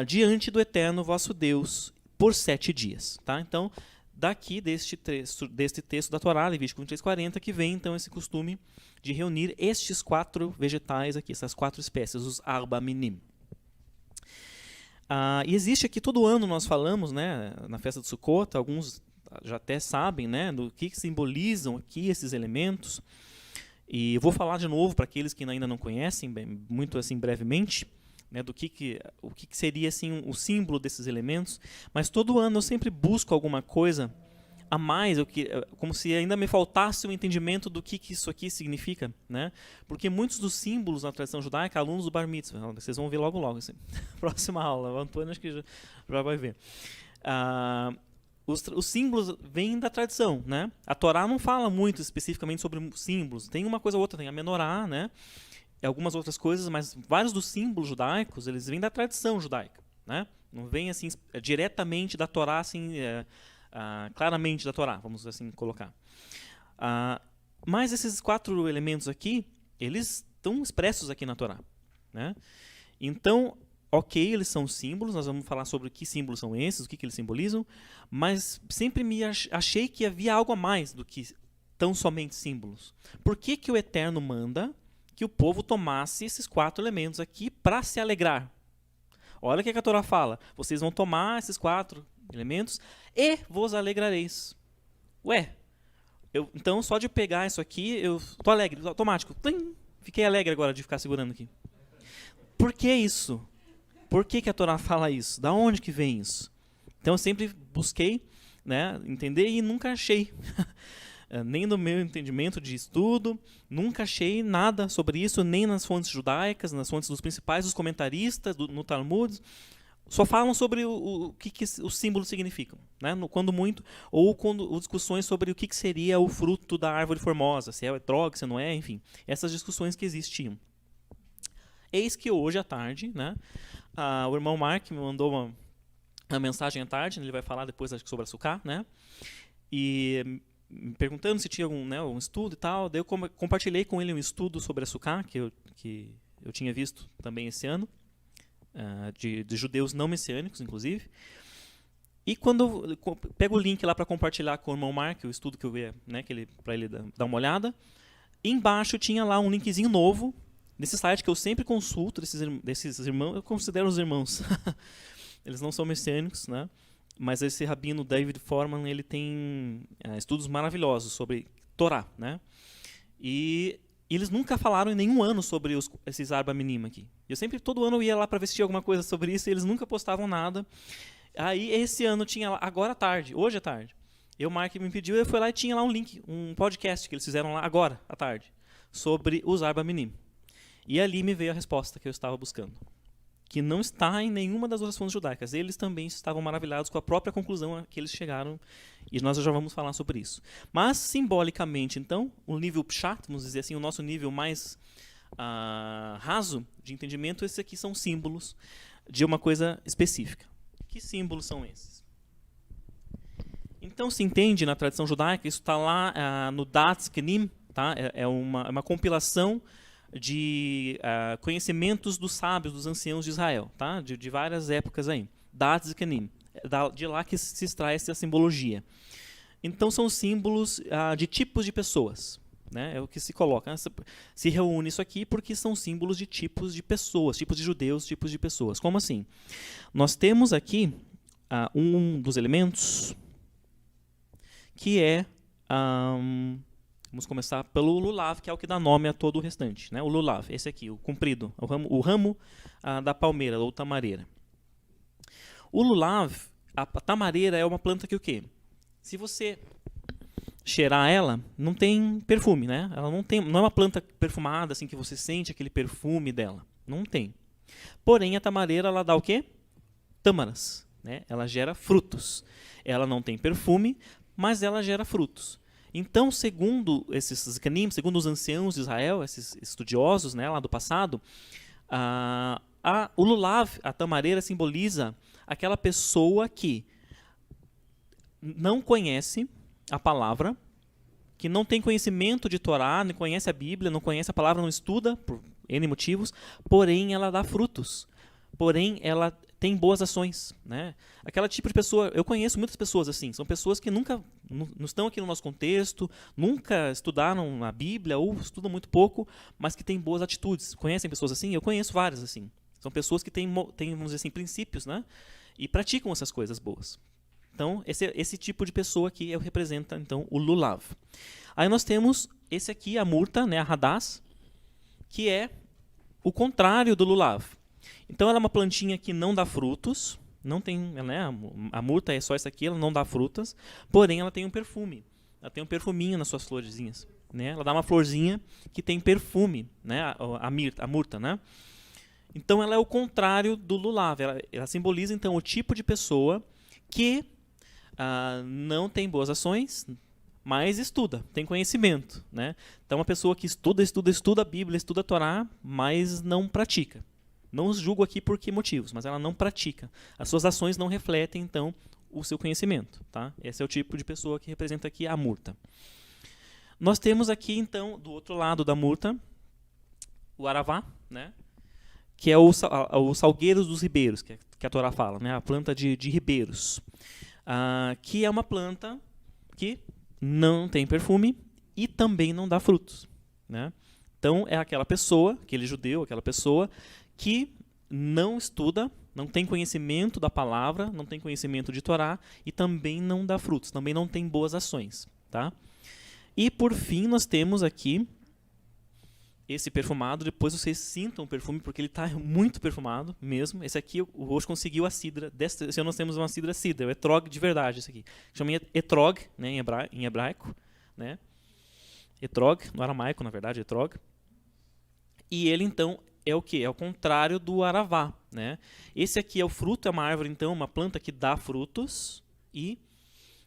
diante do Eterno vosso Deus, por 7 dias. Tá? Então, daqui, deste texto da Torá, Levítico 23:40, que vem, então, esse costume de reunir estes 4 vegetais aqui, essas 4 espécies, os arba minim. E existe aqui, todo ano nós falamos, né, na festa de Sukkot, alguns já até sabem, né, do que simbolizam aqui esses elementos. E eu vou falar de novo para aqueles que ainda não conhecem, muito assim brevemente, né, o que seria assim, o símbolo desses elementos. Mas todo ano eu sempre busco alguma coisa a mais, como se ainda me faltasse o entendimento do que isso aqui significa, né? Porque muitos dos símbolos na tradição judaica, alunos do Bar Mitzvah, vocês vão ver logo, assim, próxima aula, o Antônio acho que já vai ver. Os símbolos vêm da tradição, né? A Torá não fala muito especificamente sobre símbolos, tem uma coisa ou outra, tem a menorá, né? E algumas outras coisas, mas vários dos símbolos judaicos, eles vêm da tradição judaica, né? Não vêm assim diretamente da Torá, assim, claramente da Torá, vamos assim colocar. Mas esses 4 elementos aqui, eles estão expressos aqui na Torá, né? Então, ok, eles são símbolos, nós vamos falar sobre que símbolos são esses, o que eles simbolizam, mas sempre me achei que havia algo a mais do que tão somente símbolos. Por que o Eterno manda que o povo tomasse esses 4 elementos aqui para se alegrar? Olha o que a Torá fala. Vocês vão tomar esses 4 elementos e vos alegrareis. Ué, então só de pegar isso aqui, eu tô alegre, automático. Fiquei alegre agora de ficar segurando aqui. Por que isso? Por que a Torá fala isso? Da onde que vem isso? Então eu sempre busquei, né, entender e nunca achei. Nem no meu entendimento de estudo, nunca achei nada sobre isso, nem nas fontes judaicas, nas fontes dos principais, dos comentaristas, no Talmud. Só falam sobre o que os símbolos significam, né? Quando muito, ou quando discussões sobre o que seria o fruto da árvore formosa, se é o etrog, se não é, enfim. Essas discussões que existiam. Eis que hoje à tarde, né, o irmão Mark me mandou uma mensagem à tarde, ele vai falar depois acho que sobre açúcar, né? E me perguntando se tinha um estudo e tal. Daí eu compartilhei com ele um estudo sobre açúcar que eu tinha visto também esse ano. De judeus não messiânicos, inclusive. E quando eu pego o link lá para compartilhar com o irmão Mark, o estudo que eu vi, né, para ele dar uma olhada, embaixo tinha lá um linkzinho novo, nesse site que eu sempre consulto, desses irmãos, eu considero os irmãos. Eles não são messiânicos, né? Mas esse rabino David Foreman, ele tem estudos maravilhosos sobre Torá, né? E eles nunca falaram em nenhum ano sobre esses Arba Minim aqui. Eu sempre, todo ano, eu ia lá para ver se tinha alguma coisa sobre isso e eles nunca postavam nada. Aí, esse ano tinha lá, agora à tarde, hoje à tarde. O Mark me pediu, eu fui lá e tinha lá um link, um podcast que eles fizeram lá agora à tarde, sobre os Arba Minim. E ali me veio a resposta que eu estava buscando, que não está em nenhuma das outras fontes judaicas. Eles também estavam maravilhados com a própria conclusão a que eles chegaram, e nós já vamos falar sobre isso. Mas, simbolicamente, então, o nível Pshat, vamos dizer assim, o nosso nível mais raso de entendimento, esses aqui são símbolos de uma coisa específica. Que símbolos são esses? Então, se entende na tradição judaica, isso está lá no Da'at Kenim, tá? É uma compilação de conhecimentos dos sábios, dos anciãos de Israel, tá? De várias épocas aí. Da'at Kenim, de lá que se extrai essa simbologia. Então, são símbolos de tipos de pessoas, né? É o que se coloca. Se reúne isso aqui porque são símbolos de tipos de pessoas, tipos de judeus, tipos de pessoas. Como assim? Nós temos aqui um dos elementos que é... vamos começar pelo lulav, que é o que dá nome a todo o restante, né? O lulav, esse aqui, o comprido, o ramo da palmeira, ou tamareira. O lulav, a tamareira é uma planta que o quê? Se você cheirar ela, não tem perfume, né? Ela não é uma planta perfumada, assim, que você sente aquele perfume dela. Não tem. Porém, a tamareira, ela dá o quê? Tâmaras, né? Ela gera frutos. Ela não tem perfume, mas ela gera frutos. Então, segundo esses zikanim, segundo os anciãos de Israel, esses estudiosos, né, lá do passado, o lulav, a tamareira, simboliza aquela pessoa que não conhece a palavra, que não tem conhecimento de Torá, não conhece a Bíblia, não conhece a palavra, não estuda, por N motivos, porém ela dá frutos. Porém, ela tem boas ações, né? Aquela tipo de pessoa, eu conheço muitas pessoas assim, são pessoas que nunca não estão aqui no nosso contexto, nunca estudaram a Bíblia ou estudam muito pouco, mas que têm boas atitudes. Conhecem pessoas assim? Eu conheço várias assim. São pessoas que têm, vamos dizer assim, princípios, né? E praticam essas coisas boas. Então, esse tipo de pessoa aqui representa, então, o lulav. Aí nós temos esse aqui, a murta, né, a hadás, que é o contrário do lulav. Então, ela é uma plantinha que não dá frutos, não tem, né, a murta é só essa aqui, ela não dá frutas, porém ela tem um perfume. Ela tem um perfuminho nas suas florzinhas, né? Ela dá uma florzinha que tem perfume, né, a murta, né? Então, ela é o contrário do lulav. Ela simboliza, então, o tipo de pessoa que não tem boas ações, mas estuda, tem conhecimento, né? Então, uma pessoa que estuda a Bíblia, estuda a Torá, mas não pratica. Não os julgo aqui por que motivos, mas ela não pratica. As suas ações não refletem, então, o seu conhecimento, tá? Esse é o tipo de pessoa que representa aqui a murta. Nós temos aqui, então, do outro lado da murta, o aravá, né? Que é o salgueiro dos ribeiros, que a Torá fala, né? A planta de ribeiros. Que é uma planta que não tem perfume e também não dá frutos, né? Então, é aquela pessoa, aquele judeu, aquela pessoa que não estuda, não tem conhecimento da palavra, não tem conhecimento de Torá e também não dá frutos, também não tem boas ações, tá? E, por fim, nós temos aqui esse perfumado. Depois vocês sintam o perfume, porque ele está muito perfumado mesmo. Esse aqui, o Roxo conseguiu a cidra. Esse ano nós temos uma cidra, o etrog de verdade. Esse aqui chama etrog, né, em hebraico, né? Etrog, no aramaico, na verdade, etrog. E ele, então, é o quê? É o contrário do aravá, né? Esse aqui é o fruto, é uma árvore, então, uma planta que dá frutos e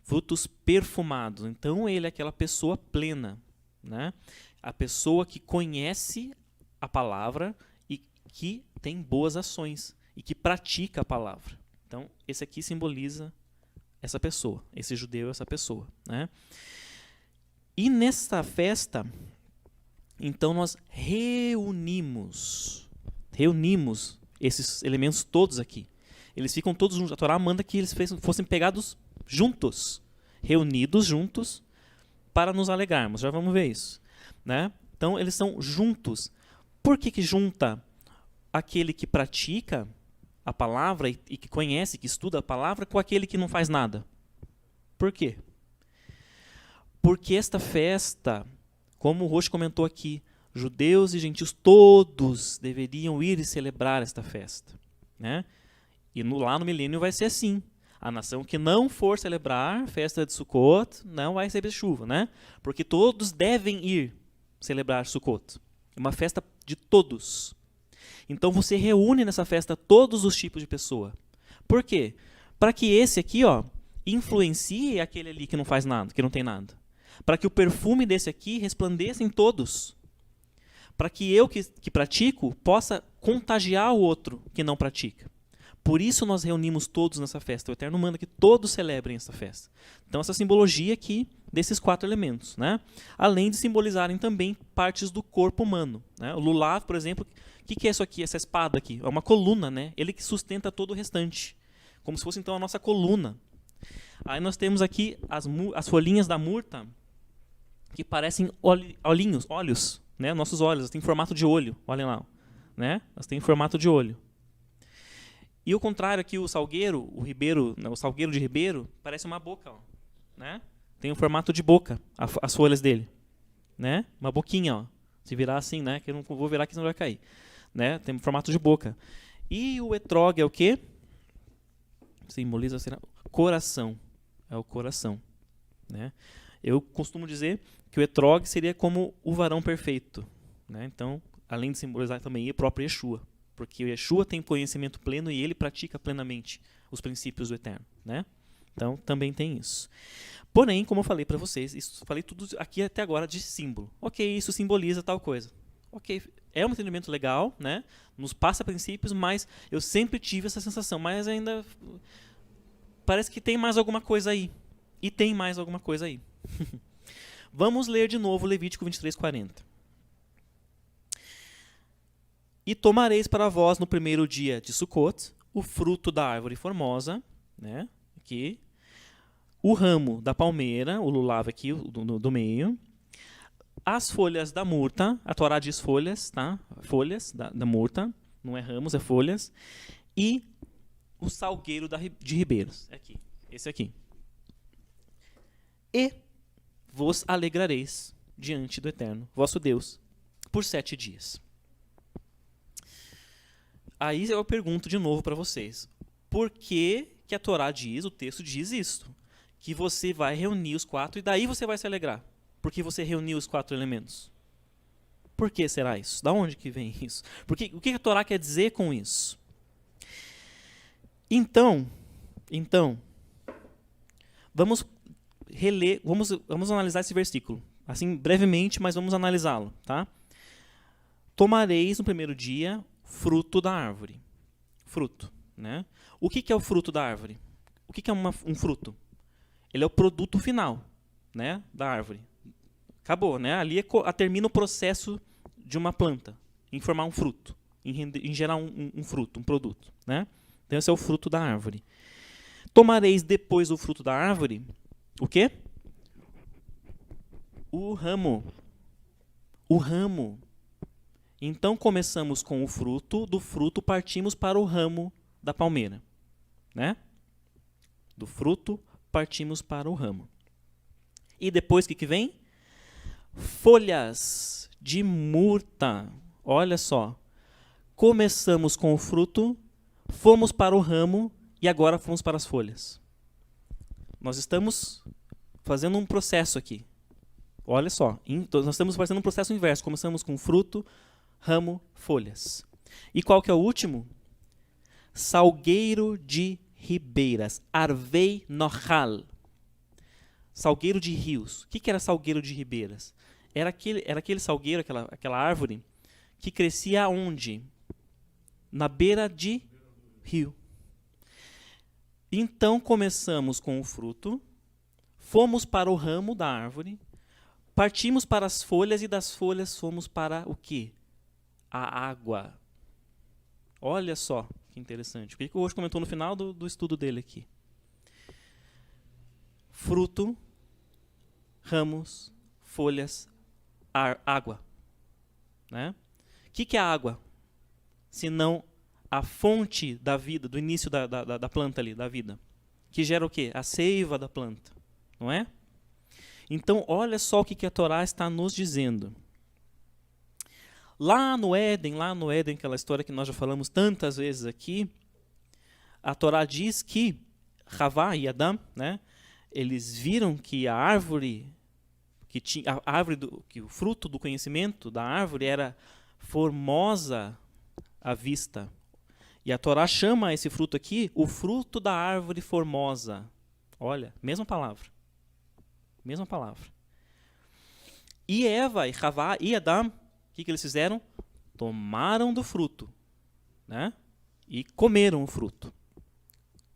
frutos perfumados. Então, ele é aquela pessoa plena, né? A pessoa que conhece a palavra e que tem boas ações e que pratica a palavra. Então, esse aqui simboliza essa pessoa, esse judeu é essa pessoa, né? E nesta festa, então, nós reunimos esses elementos todos aqui. Eles ficam todos juntos. A Torá manda que eles fossem pegados juntos, reunidos juntos, para nos alegrarmos. Já vamos ver isso, né? Então, eles são juntos. Por que junta aquele que pratica a palavra e que conhece, que estuda a palavra, com aquele que não faz nada? Por quê? Porque esta festa, como o Roxo comentou aqui, judeus e gentios todos deveriam ir e celebrar esta festa, né? E lá no milênio vai ser assim. A nação que não for celebrar a festa de Sukkot não vai receber chuva, né? Porque todos devem ir celebrar Sukkot. É uma festa de todos. Então você reúne nessa festa todos os tipos de pessoa. Por quê? Para que esse aqui, ó, influencie aquele ali que não faz nada, que não tem nada. Para que o perfume desse aqui resplandeça em todos. Para que eu que pratico possa contagiar o outro que não pratica. Por isso nós reunimos todos nessa festa. O Eterno manda que todos celebrem essa festa. Então essa simbologia aqui desses 4 elementos, né? Além de simbolizarem também partes do corpo humano, né? O lulav, por exemplo, o que é isso aqui, essa espada aqui? É uma coluna, né? Ele que sustenta todo o restante. Como se fosse então a nossa coluna. Aí nós temos aqui as folhinhas da murta que parecem olhos, né? Nossos olhos, elas têm formato de olho, olhem lá, né? Elas têm formato de olho. E o contrário aqui, o salgueiro, o salgueiro de ribeiro, parece uma boca, ó, né? Tem um formato de boca, as folhas dele, né? Uma boquinha, ó. Se virar assim, né? Que eu não vou virar aqui, senão vai cair, né? Tem um formato de boca. E o etrog é o quê? Simboliza coração. É o coração, né? Eu costumo dizer que o etrog seria como o varão perfeito, né? Então, além de simbolizar também o próprio Yeshua. Porque o Yeshua tem conhecimento pleno e ele pratica plenamente os princípios do Eterno, né? Então, também tem isso. Porém, como eu falei para vocês, falei tudo aqui até agora de símbolo. Ok, isso simboliza tal coisa. Ok, é um entendimento legal, né? Nos passa princípios, mas eu sempre tive essa sensação. Mas ainda parece que tem mais alguma coisa aí. E tem mais alguma coisa aí. Vamos ler de novo Levítico 23:40. E tomareis para vós no primeiro dia de Sukkot o fruto da árvore formosa, né? Aqui, o ramo da palmeira, o lulav aqui do meio, as folhas da murta, a Torá diz folhas, tá? Folhas da murta, não é ramos, é folhas, e o salgueiro de ribeiros, aqui, esse aqui. E vos alegrareis diante do Eterno, vosso Deus, por 7 dias. Aí eu pergunto de novo para vocês. Por que a Torá diz, o texto diz isto? Que você vai reunir os 4 e daí você vai se alegrar. Porque você reuniu os 4 elementos. Por que será isso? Da onde que vem isso? O que a Torá quer dizer com isso? Então, vamos reler, vamos analisar esse versículo. Assim, brevemente, mas vamos analisá-lo, tá? Tomareis no primeiro dia fruto da árvore. Fruto, né? O que é o fruto da árvore? O que é um fruto? Ele é o produto final, né, da árvore. Acabou, né? Ali termina o processo de uma planta em formar um fruto, em gerar um fruto, um produto, né? Então esse é o fruto da árvore. Tomareis depois do fruto da árvore o quê? O ramo. O ramo. Então começamos com o fruto, do fruto partimos para o ramo da palmeira, né? Do fruto partimos para o ramo. E depois o que vem? Folhas de murta. Olha só. Começamos com o fruto, fomos para o ramo e agora fomos para as folhas. Nós estamos fazendo um processo aqui. Olha só, nós estamos fazendo um processo inverso. Começamos com fruto, ramo, folhas. E qual que é o último? Salgueiro de ribeiras. Arvei nohal. Salgueiro de rios. O que era salgueiro de ribeiras? Era aquele salgueiro, aquela árvore, que crescia onde? Na beira de rio. Então começamos com o fruto, fomos para o ramo da árvore, partimos para as folhas e das folhas fomos para o quê? A água. Olha só que interessante. O que o Roxo comentou no final do estudo dele aqui? Fruto, ramos, folhas, água. Né? O que é a água? Senão a fonte da vida, do início da planta ali, da vida. Que gera o quê? A seiva da planta. Não é? Então, olha só o que a Torá está nos dizendo. Lá no Éden, aquela história que nós já falamos tantas vezes aqui, a Torá diz que Havá e Adão, né, eles viram que a árvore que o fruto do conhecimento da árvore era formosa à vista. E a Torá chama esse fruto aqui o fruto da árvore formosa. Olha, mesma palavra. Mesma palavra. E Eva, e Havá e Adão, o que eles fizeram? Tomaram do fruto, né? E comeram o fruto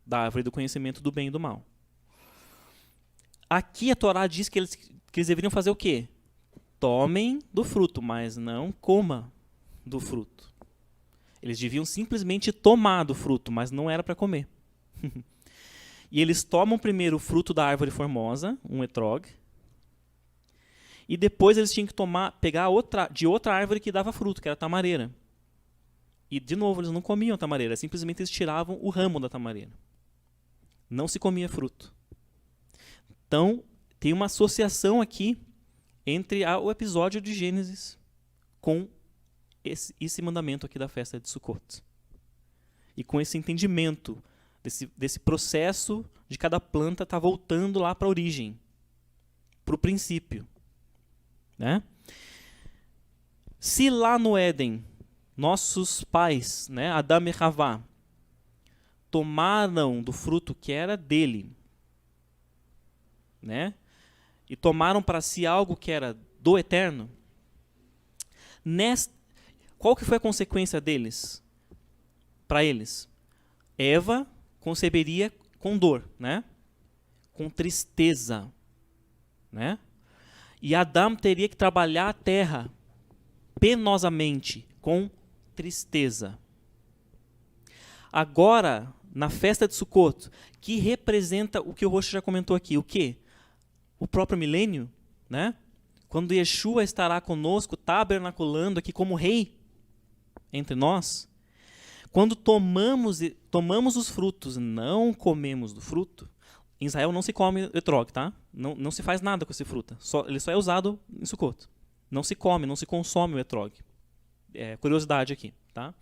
da árvore do conhecimento do bem e do mal. Aqui a Torá diz que eles deveriam fazer o quê? Tomem do fruto, mas não coma do fruto. Eles deviam simplesmente tomar do fruto, mas não era para comer. E eles tomam primeiro o fruto da árvore formosa, um etrog, e depois eles tinham que pegar de outra árvore que dava fruto, que era a tamareira. E, de novo, eles não comiam a tamareira, simplesmente eles tiravam o ramo da tamareira. Não se comia fruto. Então, tem uma associação aqui entre o episódio de Gênesis com esse mandamento aqui da festa de Sukkot. E com esse entendimento desse processo de cada planta estar voltando lá para a origem, para o princípio. Né? Se lá no Éden, nossos pais, né, Adão e Havá, tomaram do fruto que era dele, né, e tomaram para si algo que era do eterno, qual que foi a consequência deles? Para eles? Eva conceberia com dor, né? Com tristeza, né? E Adão teria que trabalhar a terra penosamente, com tristeza. Agora, na festa de Sukkot, que representa o que o Roxo já comentou aqui, o quê? O próprio milênio, né? Quando Yeshua estará conosco, tabernaculando aqui como rei entre nós. Quando tomamos os frutos, não comemos do fruto. Em Israel não se come etrog, tá? Não se faz nada com esse fruta. Ele só é usado em Sukkot. Não se come, não se consome o etrog. Curiosidade aqui, tá?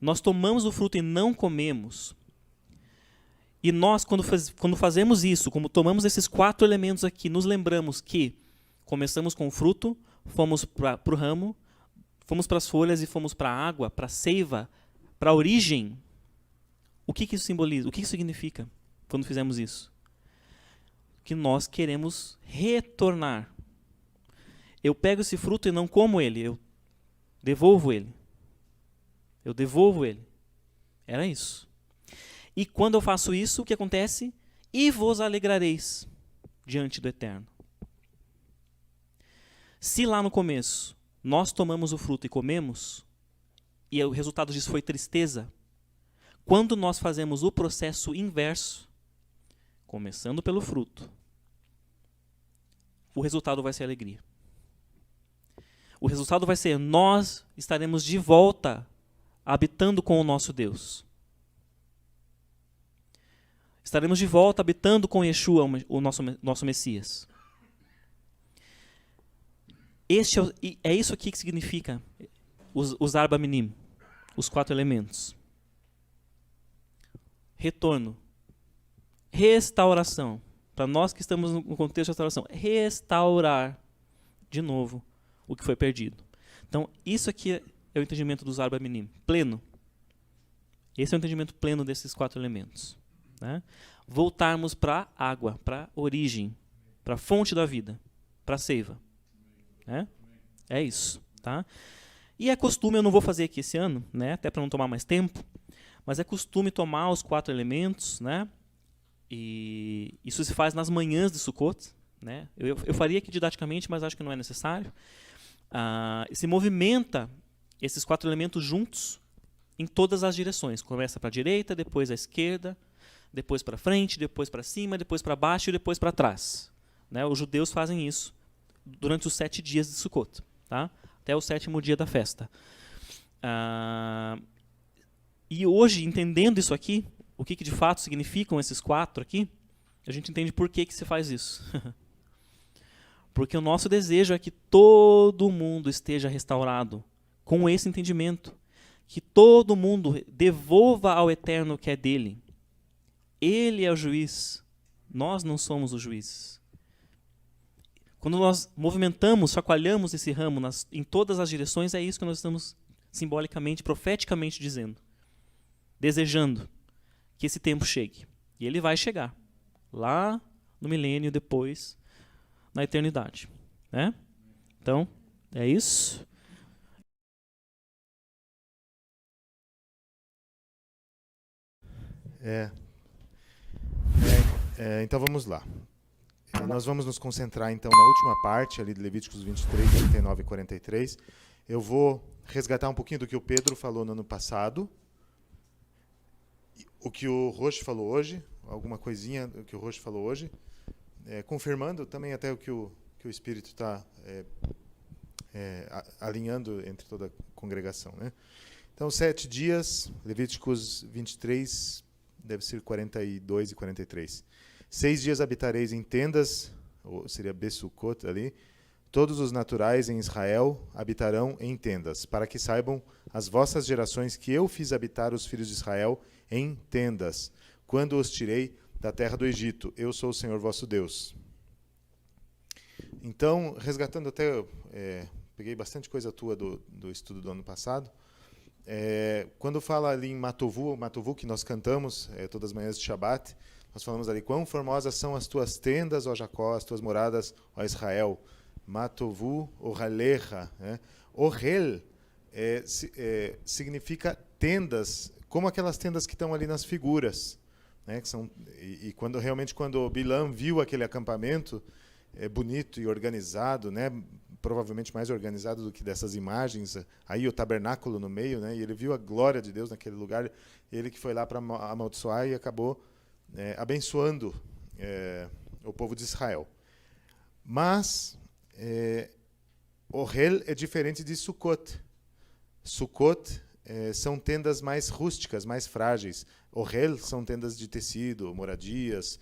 Nós tomamos o fruto e não comemos. E nós, quando fazemos isso, como tomamos esses 4 elementos aqui, nos lembramos que começamos com o fruto, fomos para o ramo, fomos para as folhas e fomos para a água, para a seiva, para a origem. O que isso simboliza? O que isso significa quando fizemos isso? Que nós queremos retornar. Eu pego esse fruto e não como ele, eu devolvo ele. Eu devolvo ele. Era isso. E quando eu faço isso, o que acontece? E vos alegrareis diante do Eterno. Se lá no começo nós tomamos o fruto e comemos, e o resultado disso foi tristeza, quando nós fazemos o processo inverso, começando pelo fruto, o resultado vai ser alegria. O resultado vai ser, nós estaremos de volta habitando com o nosso Deus. Estaremos de volta habitando com Yeshua, o nosso Messias. É isso aqui que significa os Arba Minim, os 4 elementos. Retorno. Restauração. Para nós que estamos no contexto de restauração, restaurar de novo o que foi perdido. Então, isso aqui é o entendimento dos Arba Minim, pleno. Esse é o entendimento pleno desses 4 elementos. Né? Voltarmos para a água, para a origem, para a fonte da vida, para a seiva. Né? É isso. Tá? E é costume, eu não vou fazer aqui esse ano, né? Até para não tomar mais tempo, mas é costume tomar os 4 elementos, né? E isso se faz nas manhãs de Sukkot. Né? Eu faria aqui didaticamente, mas acho que não é necessário. Se movimenta esses 4 elementos juntos em todas as direções. Começa para a direita, depois à esquerda, depois para frente, depois para cima, depois para baixo e depois para trás. Né? Os judeus fazem isso durante os 7 dias de Sukkot, tá? Até o 7º dia da festa. E hoje, entendendo isso aqui, o que de fato significam esses 4 aqui, a gente entende por que se faz isso. Porque o nosso desejo é que todo mundo esteja restaurado com esse entendimento. Que todo mundo devolva ao Eterno o que é dele. Ele é o juiz. Nós não somos os juízes. Quando nós movimentamos, chacoalhamos esse ramo em todas as direções, é isso que nós estamos simbolicamente, profeticamente dizendo. Desejando que esse tempo chegue. E ele vai chegar. Lá no milênio, depois, na eternidade. Né? Então, é isso. Então vamos lá. Nós vamos nos concentrar então na última parte ali de Levíticos 23, 39 e 43. Eu vou resgatar um pouquinho do que o Pedro falou no ano passado, o que o Roche falou hoje, alguma coisinha do que o Roche falou hoje, confirmando também até o que o Espírito está alinhando entre toda a congregação. Né? Então, 7 dias, Levíticos 23, deve ser 42 e 43. 6 dias habitareis em tendas, ou seria Besukot ali, todos os naturais em Israel habitarão em tendas, para que saibam as vossas gerações que eu fiz habitar os filhos de Israel em tendas, quando os tirei da terra do Egito. Eu sou o Senhor vosso Deus. Então, resgatando até, peguei bastante coisa tua do estudo do ano passado, quando fala ali em Matovu, que nós cantamos todas as manhãs de Shabat, nós falamos ali, quão formosas são as tuas tendas, ó Jacó, as tuas moradas, ó Israel. Matovu, Ohalecha. Ohel significa tendas, como aquelas tendas que estão ali nas figuras. Né, que são, e quando Bilam viu aquele acampamento bonito e organizado, né, provavelmente mais organizado do que dessas imagens, aí o tabernáculo no meio, né, e ele viu a glória de Deus naquele lugar, ele que foi lá para amaldiçoar e acabou abençoando o povo de Israel. Mas Ohel é diferente de Sukkot. Sukkot são tendas mais rústicas, mais frágeis. Ohel são tendas de tecido, moradias,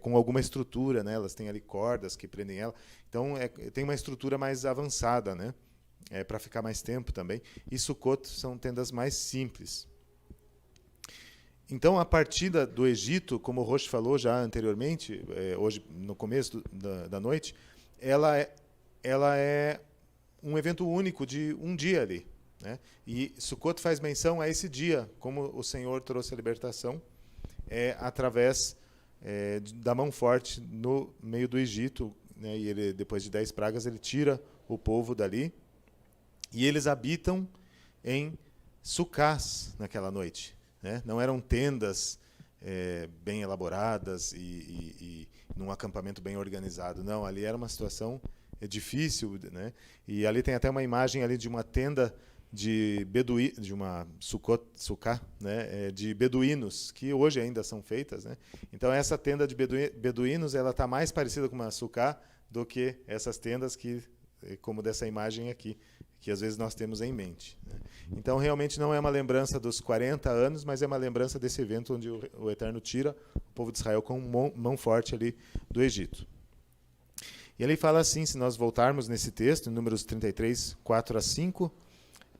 com alguma estrutura, né? Elas têm ali cordas que prendem ela. Então, tem uma estrutura mais avançada, né? Para ficar mais tempo também. E Sukkot são tendas mais simples. Então, a partida do Egito, como o Roche falou já anteriormente, hoje no começo da noite, ela é um evento único de um dia ali. Né? E Sukkot faz menção a esse dia, como o Senhor trouxe a libertação através da mão forte no meio do Egito. Né? E ele, depois de 10 pragas, ele tira o povo dali. E eles habitam em sucás naquela noite. Né? Não eram tendas bem elaboradas e num acampamento bem organizado. Não, ali era uma situação difícil. Né? E ali tem até uma imagem ali de uma tenda de uma sucá, né, de beduínos, que hoje ainda são feitas. Né? Então, essa tenda de beduínos ela está mais parecida com uma sucá do que essas tendas como dessa imagem aqui, que às vezes nós temos em mente. Né? Então, realmente não é uma lembrança dos 40 anos, mas é uma lembrança desse evento onde o Eterno tira o povo de Israel com mão forte ali do Egito. E ele fala assim, se nós voltarmos nesse texto, em Números 33, 4 a 5,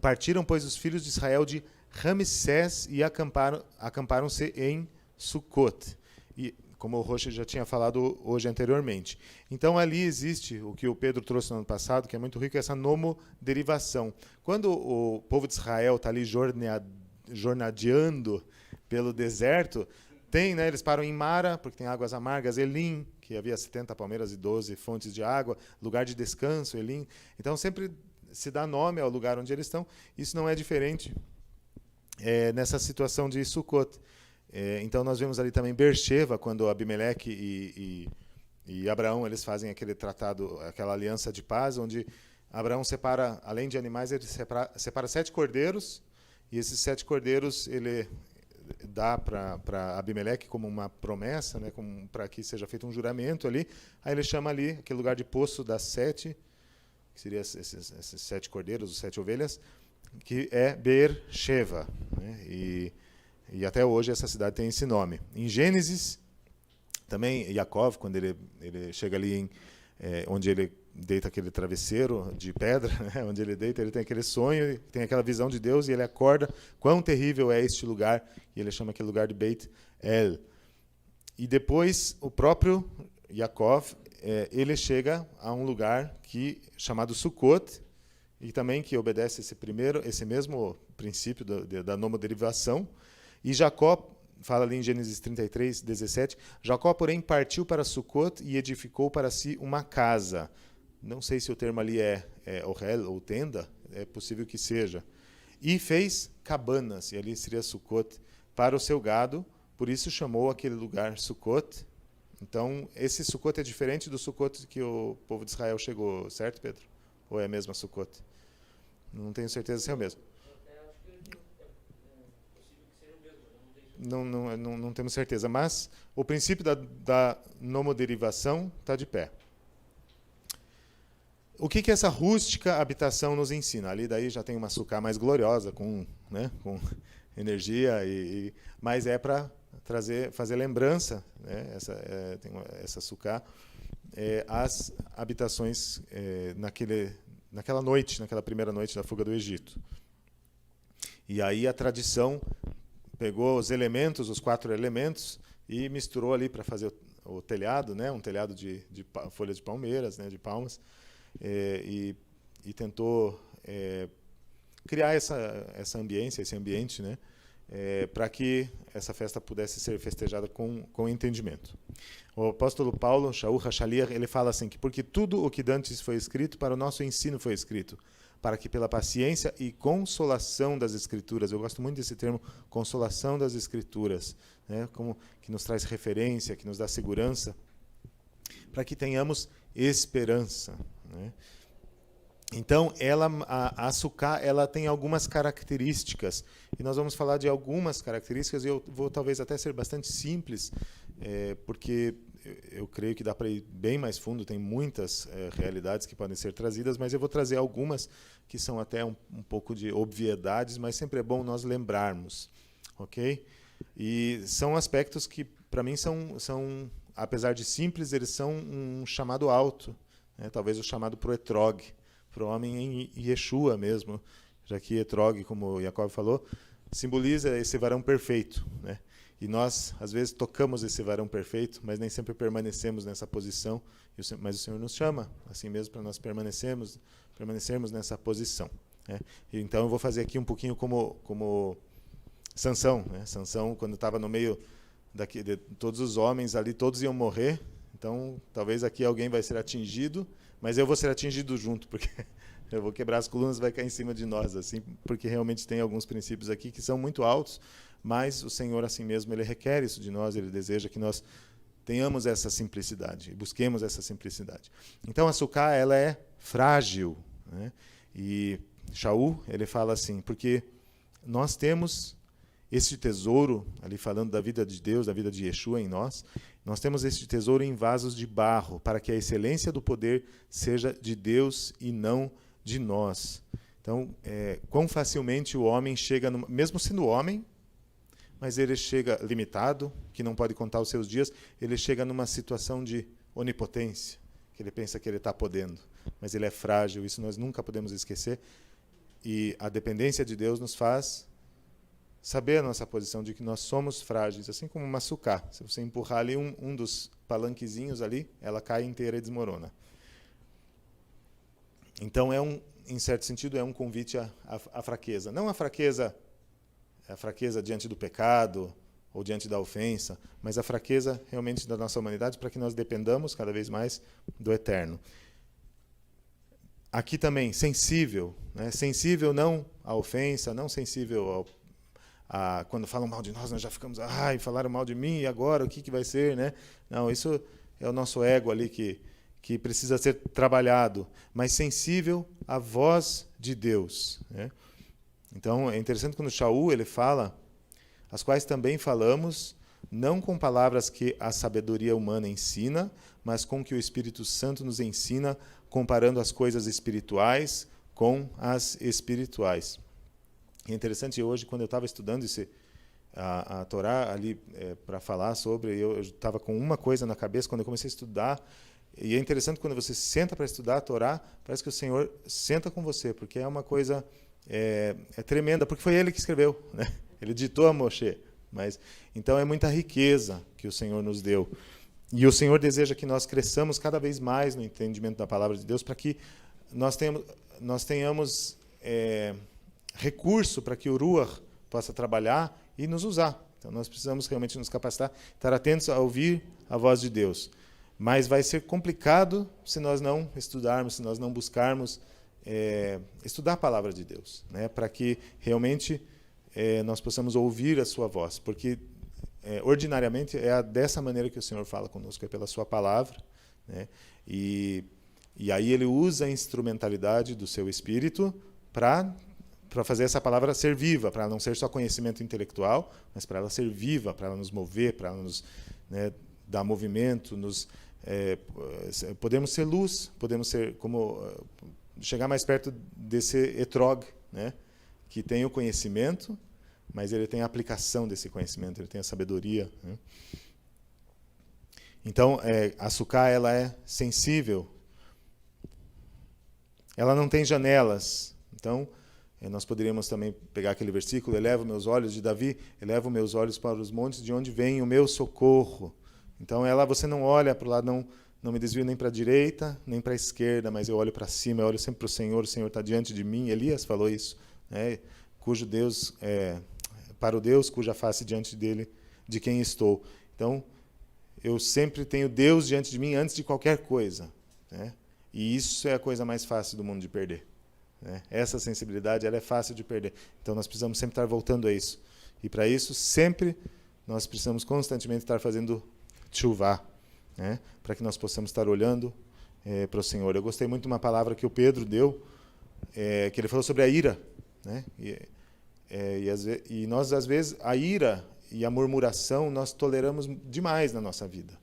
partiram, pois, os filhos de Israel de Ramsés e acamparam-se em Sucot. E, como o Roche já tinha falado hoje anteriormente. Então, ali existe o que o Pedro trouxe no ano passado, que é muito rico, essa nomoderivação. Quando o povo de Israel está ali jornadeando pelo deserto, né, eles param em Mara, porque tem águas amargas, Elim, que havia 70 palmeiras e 12 fontes de água, lugar de descanso, Elim. Então, sempre se dá nome ao lugar onde eles estão. Isso não é diferente nessa situação de Sucot. Então, nós vemos ali também Beersheba, quando Abimeleque e Abraão eles fazem aquele tratado, aquela aliança de paz, onde Abraão separa, além de animais, ele separa 7 cordeiros, e esses 7 cordeiros ele dá para Abimeleque como uma promessa, né, para que seja feito um juramento ali. Aí ele chama ali aquele lugar de Poço das 7, que seria esses 7 cordeiros, os 7 ovelhas, que é Beersheba. Né, e até hoje essa cidade tem esse nome. Em Gênesis, também Yaakov, quando ele chega ali onde ele deita aquele travesseiro de pedra, né, onde ele deita, ele tem aquele sonho, tem aquela visão de Deus, e ele acorda, quão terrível é este lugar, e ele chama aquele lugar de Beit El. E depois o próprio Yaakov, ele chega a um lugar chamado Sukkot, e também que obedece esse mesmo princípio da nomoderivação. E Jacó, fala ali em Gênesis 33, 17, Jacó, porém, partiu para Sukkot e edificou para si uma casa. Não sei se o termo ali é ohel ou tenda, é possível que seja. E fez cabanas, e ali seria Sukkot, para o seu gado, por isso chamou aquele lugar Sukkot. Então, esse Sukkot é diferente do Sukkot que o povo de Israel chegou, certo, Pedro? Ou é a mesma Sukkot? Não tenho certeza se é o mesmo. Não temos certeza, mas o princípio da nomoderivação está de pé. O que essa rústica habitação nos ensina? Ali daí já tem uma sucá mais gloriosa, com energia, mas é para fazer lembrança, né, essa sucá, às habitações naquela primeira noite da fuga do Egito. E aí a tradição pegou os 4 elementos e misturou ali para fazer o telhado, né, um telhado de folhas de palmeiras, né, de palmas, e tentou criar essa ambiência, esse ambiente, né, para que essa festa pudesse ser festejada com entendimento. O apóstolo Paulo, Shaul HaShaliach, ele fala assim, que porque tudo o que dantes foi escrito, para o nosso ensino foi escrito, para que pela paciência e consolação das Escrituras, eu gosto muito desse termo, consolação das Escrituras, né, como que nos traz referência, que nos dá segurança, para que tenhamos esperança, né? Então, a sucá, ela tem algumas características, e nós vamos falar de algumas características, e eu vou talvez até ser bastante simples, porque eu creio que dá para ir bem mais fundo, tem muitas realidades que podem ser trazidas, mas eu vou trazer algumas que são até um pouco de obviedades, mas sempre é bom nós lembrarmos, ok? E são aspectos que, para mim, são, apesar de simples, eles são um chamado alto, né? Talvez o chamado pro etrog, para o homem em Yeshua mesmo, já que etrog, como o Jacob falou, simboliza esse varão perfeito, né? E nós, às vezes, tocamos esse varão perfeito, mas nem sempre permanecemos nessa posição, mas o Senhor nos chama, assim mesmo, para nós permanecermos nessa posição, né? Então, eu vou fazer aqui um pouquinho como Sansão, né? Sansão, quando estava no meio de todos os homens ali, todos iam morrer, então, talvez aqui alguém vai ser atingido, mas eu vou ser atingido junto, porque eu vou quebrar as colunas, vai cair em cima de nós, assim, porque realmente tem alguns princípios aqui que são muito altos, mas o Senhor, assim mesmo, Ele requer isso de nós, Ele deseja que nós tenhamos essa simplicidade, busquemos essa simplicidade. Então, a sucá, ela é frágil, né? E Shaul, ele fala assim, porque nós temos esse tesouro, ali falando da vida de Deus, da vida de Yeshua em nós temos esse tesouro em vasos de barro, para que a excelência do poder seja de Deus e não de nós. Então, quão facilmente o homem chega, mesmo sendo homem, mas ele chega limitado, que não pode contar os seus dias, ele chega numa situação de onipotência, que ele pensa que ele está podendo, mas ele é frágil, isso nós nunca podemos esquecer, e a dependência de Deus nos faz saber a nossa posição de que nós somos frágeis, assim como uma sucá. Se você empurrar ali um dos palanquezinhos ali, ela cai inteira e desmorona. Então, em certo sentido, é um convite à fraqueza. Não a fraqueza diante do pecado ou diante da ofensa, mas a fraqueza realmente da nossa humanidade para que nós dependamos cada vez mais do Eterno. Aqui também, sensível, né? Sensível não à ofensa, não sensível quando falam mal de nós já ficamos, falaram mal de mim, e agora o que vai ser, né? Não, isso é o nosso ego ali que precisa ser trabalhado, mas sensível à voz de Deus, né? Então, é interessante quando Shaul, ele fala, as quais também falamos, não com palavras que a sabedoria humana ensina, mas com que o Espírito Santo nos ensina, comparando as coisas espirituais com as espirituais. É interessante, hoje, quando eu estava estudando a Torá ali para falar sobre, eu estava com uma coisa na cabeça quando eu comecei a estudar, e é interessante quando você senta para estudar a Torá, parece que o Senhor senta com você, porque é uma coisa tremenda, porque foi Ele que escreveu, né? Ele ditou a Moshe, Mas então é muita riqueza que o Senhor nos deu. E o Senhor deseja que nós cresçamos cada vez mais no entendimento da palavra de Deus, para que nós tenhamos recurso para que o Ruach possa trabalhar e nos usar. Então nós precisamos realmente nos capacitar, estar atentos a ouvir a voz de Deus. Mas vai ser complicado se nós não estudarmos, se nós não buscarmos estudar a palavra de Deus, né? Para que realmente nós possamos ouvir a sua voz, porque ordinariamente é dessa maneira que o Senhor fala conosco, é pela sua palavra, né? E aí ele usa a instrumentalidade do seu Espírito para fazer essa palavra ser viva, para não ser só conhecimento intelectual, mas para ela ser viva, para ela nos mover, para ela nos, né, dar movimento, podemos ser luz, podemos ser chegar mais perto desse etrog, né, que tem o conhecimento, mas ele tem a aplicação desse conhecimento, ele tem a sabedoria, né? Então, a Sukkah, ela é sensível, ela não tem janelas. Então, nós poderíamos também pegar aquele versículo: eleva meus olhos, de Davi, eleva meus olhos para os montes, de onde vem o meu socorro. Então, você não olha para o lado, não me desvio nem para a direita, nem para a esquerda, mas eu olho para cima, eu olho sempre para o Senhor está diante de mim. Elias falou isso, né? Cujo Deus, para o Deus cuja face diante dele, de quem estou. Então, eu sempre tenho Deus diante de mim antes de qualquer coisa, né? E isso é a coisa mais fácil do mundo de perder, né? Essa sensibilidade, ela é fácil de perder. Então, nós precisamos sempre estar voltando a isso. E, para isso, sempre nós precisamos constantemente estar fazendo tchuvá, né? Para que nós possamos estar olhando para o Senhor. Eu gostei muito de uma palavra que o Pedro deu, que ele falou sobre a ira, né? E nós, às vezes, a ira e a murmuração, nós toleramos demais na nossa vida.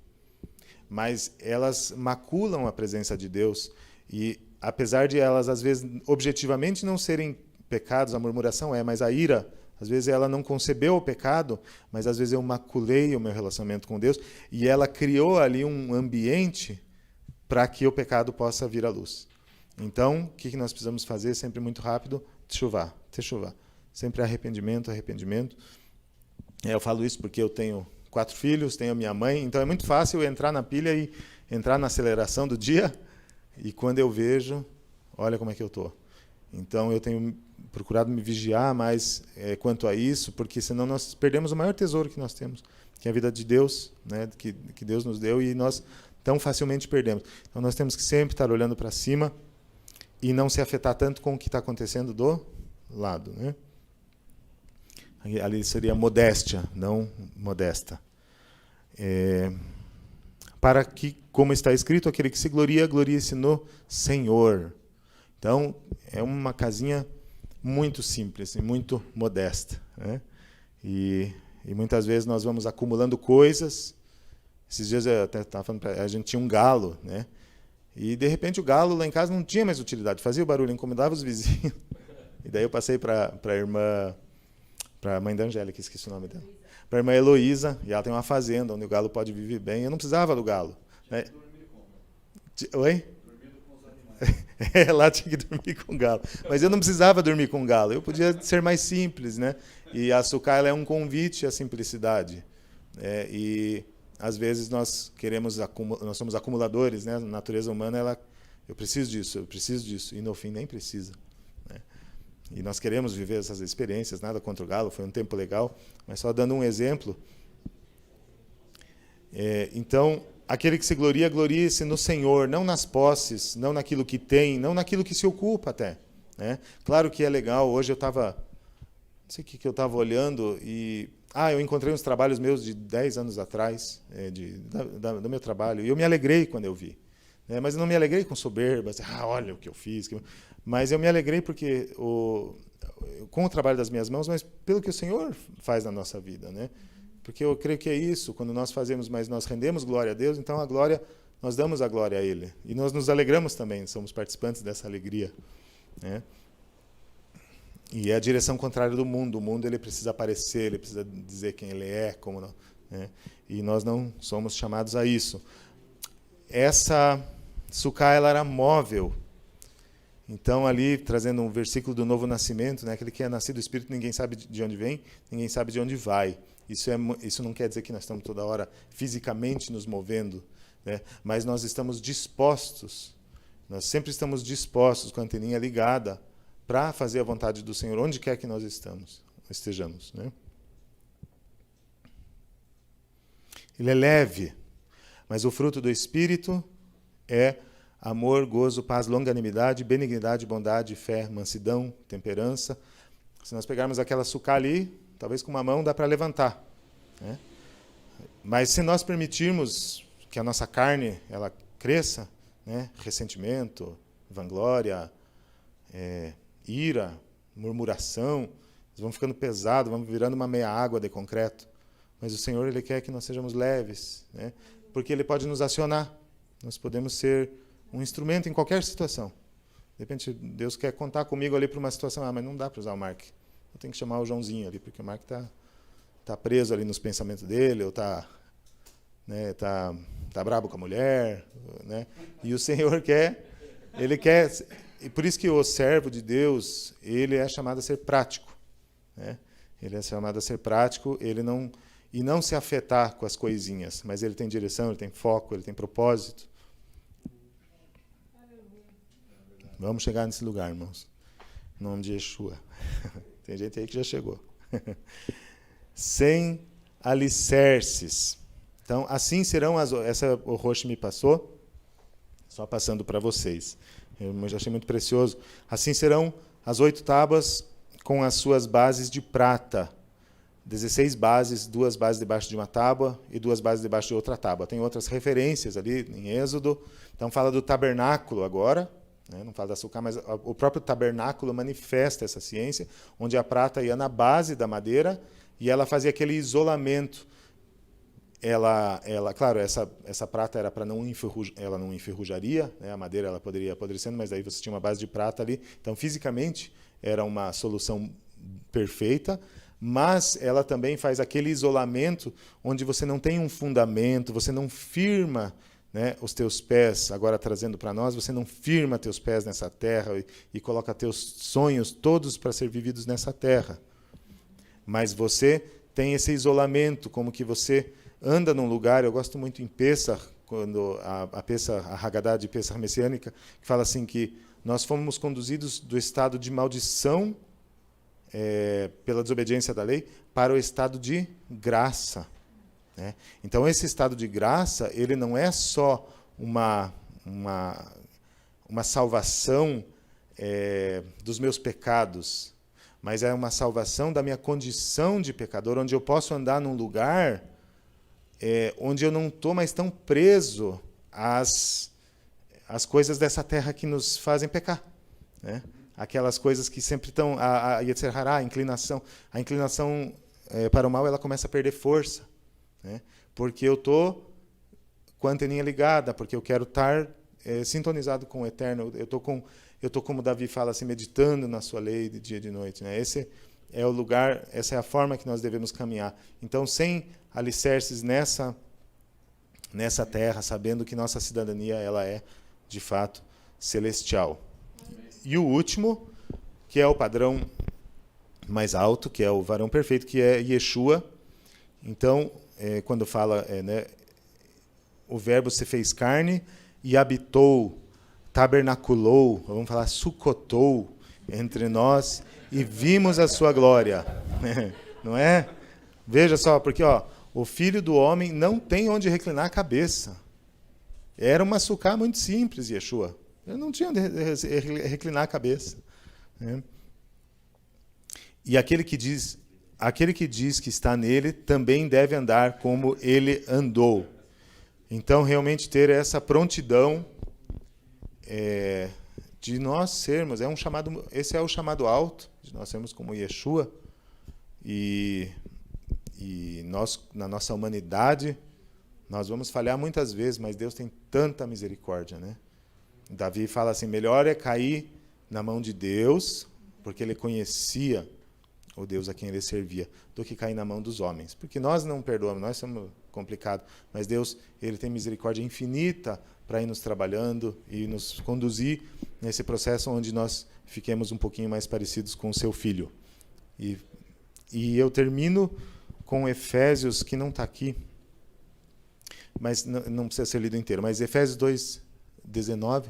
Mas elas maculam a presença de Deus, e apesar de elas, às vezes, objetivamente não serem pecados, a murmuração mas a ira, às vezes ela não concebeu o pecado, mas às vezes eu maculei o meu relacionamento com Deus, e ela criou ali um ambiente para que o pecado possa vir à luz. Então, o que nós precisamos fazer? Sempre muito rápido: teshuvá. Sempre arrependimento. Eu falo isso porque eu tenho 4 filhos, tenho a minha mãe, então é muito fácil eu entrar na pilha e entrar na aceleração do dia, e quando eu vejo, olha como é que eu estou. Então eu tenho procurado me vigiar mais quanto a isso, porque senão nós perdemos o maior tesouro que nós temos, que é a vida de Deus, né, que Deus nos deu, e nós tão facilmente perdemos. Então nós temos que sempre estar olhando para cima e não se afetar tanto com o que está acontecendo do lado, né? Ali seria modéstia, não modesta. Para que, como está escrito, aquele que se gloria, glorie-se no Senhor. Então, é uma casinha muito simples e muito modesta, né? E muitas vezes nós vamos acumulando coisas. Esses dias eu até estava falando, a gente tinha um galo, né? E, de repente, o galo lá em casa não tinha mais utilidade. Fazia o barulho, incomodava os vizinhos. E daí eu passei para a irmã... para a mãe da Angélica, esqueci o nome dela. Para a irmã Heloísa, e ela tem uma fazenda onde o galo pode viver bem. Eu não precisava do galo, né? Oi? Dormindo com os animais. Lá tinha que dormir com o galo. Mas eu não precisava dormir com o galo, eu podia ser mais simples, né? E a Sukkah, ela é um convite à simplicidade. E às vezes nós somos acumuladores, né? A natureza humana, eu preciso disso, e no fim nem precisa. E nós queremos viver essas experiências, nada contra o galo, foi um tempo legal, mas só dando um exemplo. Então, aquele que se gloria, glorie-se no Senhor, não nas posses, não naquilo que tem, não naquilo que se ocupa até, né? Claro que é legal, hoje eu estava, não sei o que eu estava olhando, e eu encontrei uns trabalhos meus de 10 anos atrás, do meu trabalho, e eu me alegrei quando eu vi. Mas eu não me alegrei com soberba, assim, olha o que eu fiz. Mas eu me alegrei porque com o trabalho das minhas mãos, mas pelo que o Senhor faz na nossa vida, né? Porque eu creio que é isso, quando nós fazemos, mas nós rendemos glória a Deus, então nós damos a glória a Ele. E nós nos alegramos também, somos participantes dessa alegria, né? E é a direção contrária do mundo. O mundo, ele precisa aparecer, ele precisa dizer quem ele é, como não, né? E nós não somos chamados a isso. Essa Sukkah, ela era móvel. Então, ali, trazendo um versículo do Novo Nascimento, né, aquele que é nascido do Espírito, ninguém sabe de onde vem, ninguém sabe de onde vai. Isso não quer dizer que nós estamos toda hora fisicamente nos movendo, né? Mas nós estamos dispostos, nós sempre estamos dispostos com a anteninha ligada para fazer a vontade do Senhor, onde quer que nós estejamos, né? Ele é leve, mas o fruto do Espírito é amor, gozo, paz, longanimidade, benignidade, bondade, fé, mansidão, temperança. Se nós pegarmos aquela açúcar ali, talvez com uma mão dá para levantar, né? Mas se nós permitirmos que a nossa carne ela cresça, né? Ressentimento, vanglória, ira, murmuração, nós vamos ficando pesados, vamos virando uma meia água de concreto. Mas o Senhor ele quer que nós sejamos leves, né? Porque Ele pode nos acionar. Nós podemos ser um instrumento em qualquer situação. De repente, Deus quer contar comigo ali para uma situação, mas não dá para usar o Mark. Eu tenho que chamar o Joãozinho ali, porque o Mark tá preso ali nos pensamentos dele, ou tá brabo com a mulher, né? E o Senhor Ele quer, e por isso que o servo de Deus, ele é chamado a ser prático, né? Ele é chamado a ser prático, e não se afetar com as coisinhas, mas ele tem direção, ele tem foco, ele tem propósito. Vamos chegar nesse lugar, irmãos. Em nome de Yeshua. Tem gente aí que já chegou. Sem alicerces. Então, assim serão essa o Roche me passou, só passando para vocês. Eu já achei muito precioso. Assim serão as 8 tábuas com as suas bases de prata. 16 bases, 2 bases debaixo de uma tábua e 2 bases debaixo de outra tábua. Tem outras referências ali em Êxodo. Então, fala do tabernáculo agora, né? Não fala da açúcar, mas o próprio tabernáculo manifesta essa ciência, onde a prata ia na base da madeira e ela fazia aquele isolamento. Claro, essa prata era para ela não enferrujaria, né? A madeira ela poderia apodrecendo, mas aí você tinha uma base de prata ali. Então, fisicamente, era uma solução perfeita, mas ela também faz aquele isolamento onde você não tem um fundamento, você não firma, né, os teus pés, agora trazendo para nós, você não firma teus pés nessa terra e coloca teus sonhos todos para ser vividos nessa terra. Mas você tem esse isolamento, como que você anda num lugar, eu gosto muito em Pessah, quando a Haggadah de Pessah messiânica, que fala assim que nós fomos conduzidos do estado de maldição pela desobediência da lei para o estado de graça, né? Então, esse estado de graça, ele não é só uma salvação dos meus pecados, mas é uma salvação da minha condição de pecador, onde eu posso andar num lugar onde eu não estou mais tão preso às coisas dessa terra que nos fazem pecar, né? Aquelas coisas que sempre estão, a Yetzer Hará, a inclinação para o mal, ela começa a perder força, né? Porque eu estou com a anteninha ligada, porque eu quero estar sintonizado com o Eterno, eu estou como Davi fala, assim, meditando na sua lei de dia e de noite, né? Esse é o lugar, essa é a forma que nós devemos caminhar. Então, sem alicerces nessa terra, sabendo que nossa cidadania ela é, de fato, celestial. E o último, que é o padrão mais alto, que é o varão perfeito, que é Yeshua. Então, quando fala, né, o verbo se fez carne e habitou, tabernaculou, vamos falar, sucotou entre nós e vimos a sua glória. Não é? Veja só, porque o Filho do Homem não tem onde reclinar a cabeça. Era uma sucá muito simples, Yeshua. Ele não tinha onde reclinar a cabeça, né? E aquele que diz que está nele também deve andar como ele andou. Então, realmente ter essa prontidão de nós sermos, esse é o chamado alto, de nós sermos como Yeshua, e nós, na nossa humanidade, nós vamos falhar muitas vezes, mas Deus tem tanta misericórdia, né? Davi fala assim, melhor é cair na mão de Deus, porque ele conhecia o Deus a quem ele servia, do que cair na mão dos homens. Porque nós não perdoamos, nós somos complicados, mas Deus, ele tem misericórdia infinita para ir nos trabalhando e nos conduzir nesse processo onde nós fiquemos um pouquinho mais parecidos com o seu Filho. E eu termino com Efésios, que não está aqui, mas não precisa ser lido inteiro, mas Efésios 2:19.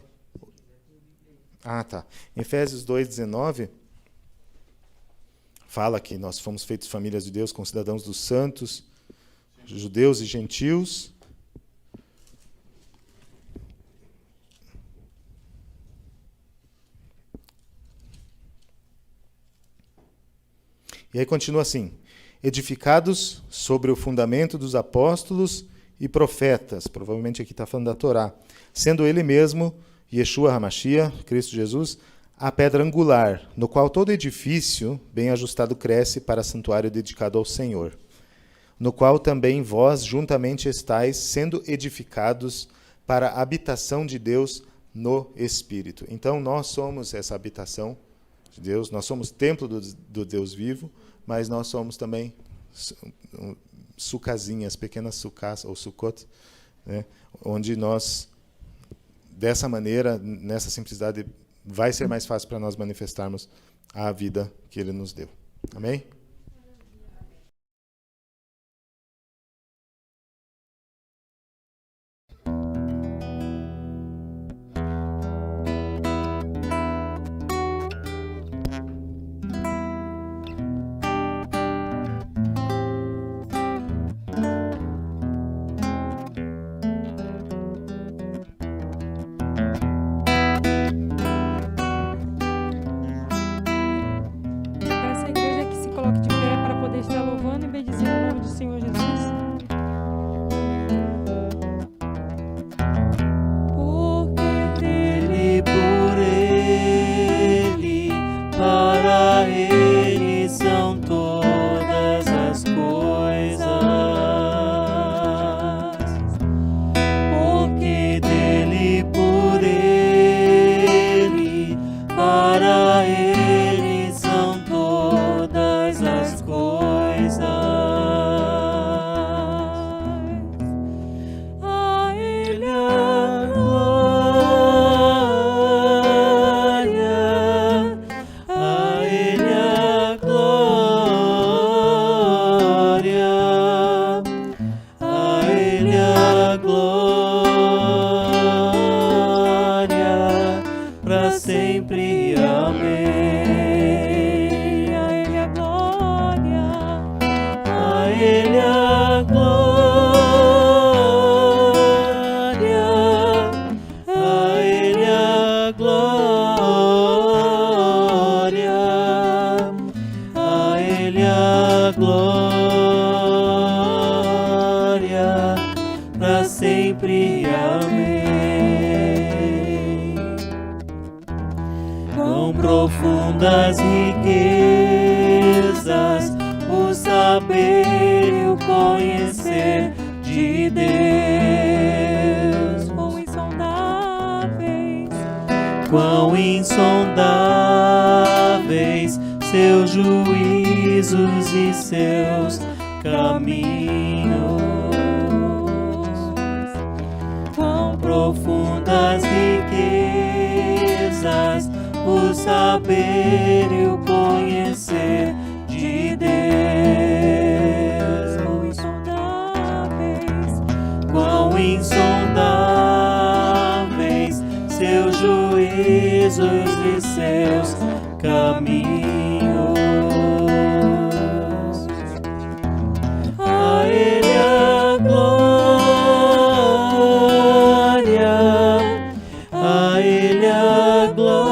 Ah, tá. Efésios 2:19 fala que nós fomos feitos famílias de Deus, concidadãos dos santos, judeus e gentios. E aí continua assim: edificados sobre o fundamento dos apóstolos e profetas, provavelmente aqui está falando da Torá, sendo ele mesmo, Yeshua HaMashiach, Cristo Jesus, a pedra angular, no qual todo edifício bem ajustado cresce para santuário dedicado ao Senhor, no qual também vós juntamente estáis sendo edificados para a habitação de Deus no Espírito. Então nós somos essa habitação de Deus, nós somos templo do Deus vivo, mas nós somos também sucazinhas, pequenas sucas ou sucot, né, onde nós, dessa maneira, nessa simplicidade, vai ser mais fácil para nós manifestarmos a vida que Ele nos deu. Amém? Essa igreja que se coloque de pé para poder estar louvando e bendizendo o nome do Senhor Jesus. Porque Ele, por Ele, para Ele são todas as coisas. Porque dele, por Ele, para Ele são todas as coisas. A Ele a glória, a Ele a glória, a Ele a glória, para sempre. Amém. A Ele a glória, a Ele a glória, a Ele a glória, a Ele a glória, para sempre. Amém. Quão profundas riquezas o saber e o conhecer de Deus. Quão insondáveis seus juízos e seus caminhos. Quão profundas riquezas o saber e o conhecer de Deus. Quão insondáveis seus juízos e seus caminhos. A Ele a glória, a Ele a glória,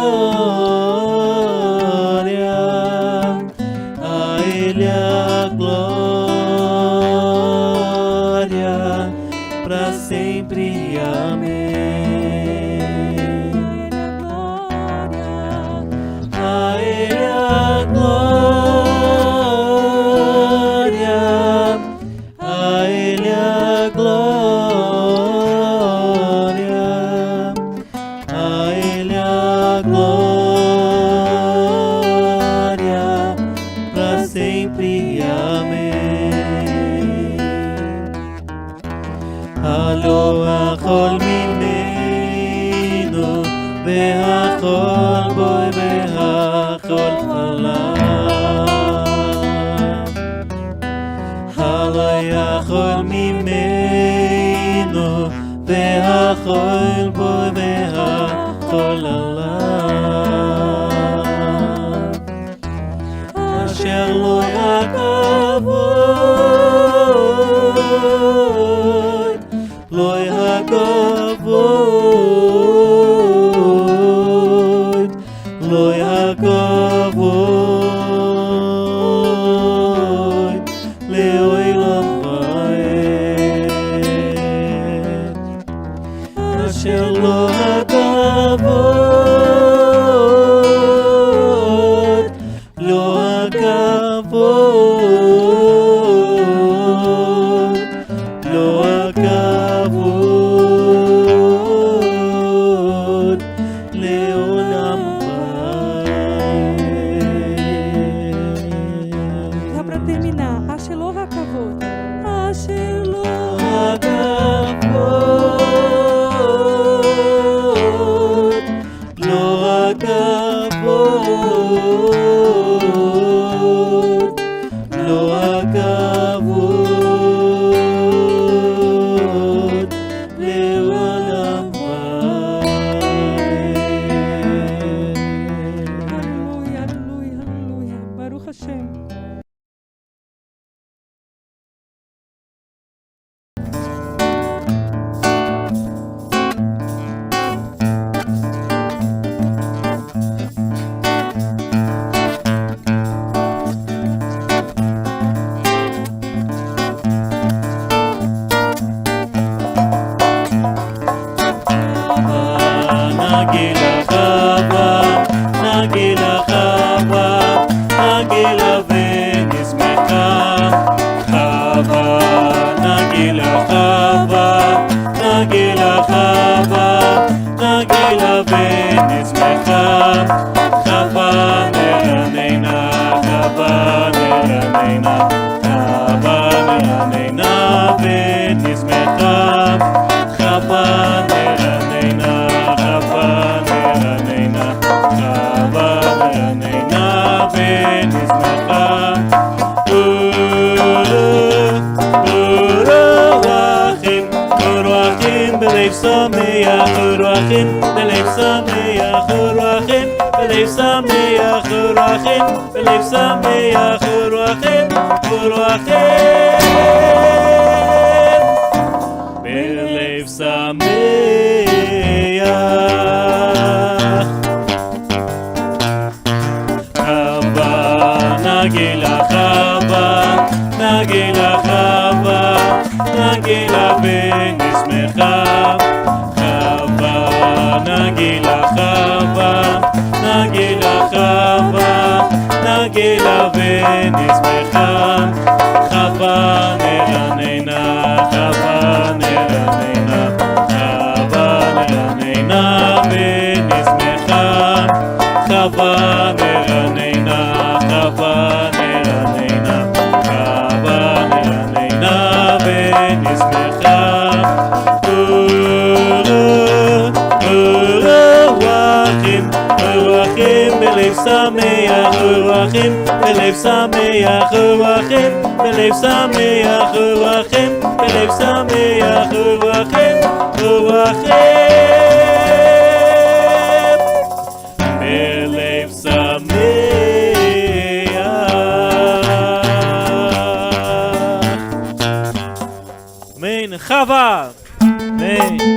a Ele a glória, para sempre. Amém. A Ele a glória, והכל בו והכל עליו, אשר לו הכבוד, לו הכבוד, לו הכבוד, לעולם ועד, אשר לו הכבוד, לו הכבוד, לו הכבוד, לעולם ועד. Só pra terminar, Ashelô Hakavod. Ashelô הכבוד, לו הכבוד, לו הכבוד, לעולם ועד. Aleluia, aleluia, aleluia. Baruch Hashem. נגילה חווה, נגילה חווה, נגילה ונשמחה. חווה, נגילה חווה, נגילה חווה, נגילה ונשמחה. חווה נרננה, חווה נרננה, חווה נרננה ונשמחה. חווה נרננה, חווה נרננה, חווה נרננה ונשמחה. ורוחים, ורוחים בלב שמח, ורוחים בלב שמח, ורוחים בלב שמח, ורוחים בלב שמח, ורוחים, ורוחים בלב שמח. חווה, נגילה חווה, נגילה חווה, נגילה ונשמחה. חווה, נגילה חווה, נגילה חווה, נגילה ונשמחה. חווה נרננה, חווה נרננה, חווה נרננה ונשמחה. חווה נרננה, חווה נרננה, חווה נרננה ונשמחה. ורוחים, ורוחים בלב שמח, ורוחים בלב שמח, ורוחים בלב שמח, ורוחים בלב שמח, ורוחים, ורוחים בלב שמח. אמן. חווה. אמן.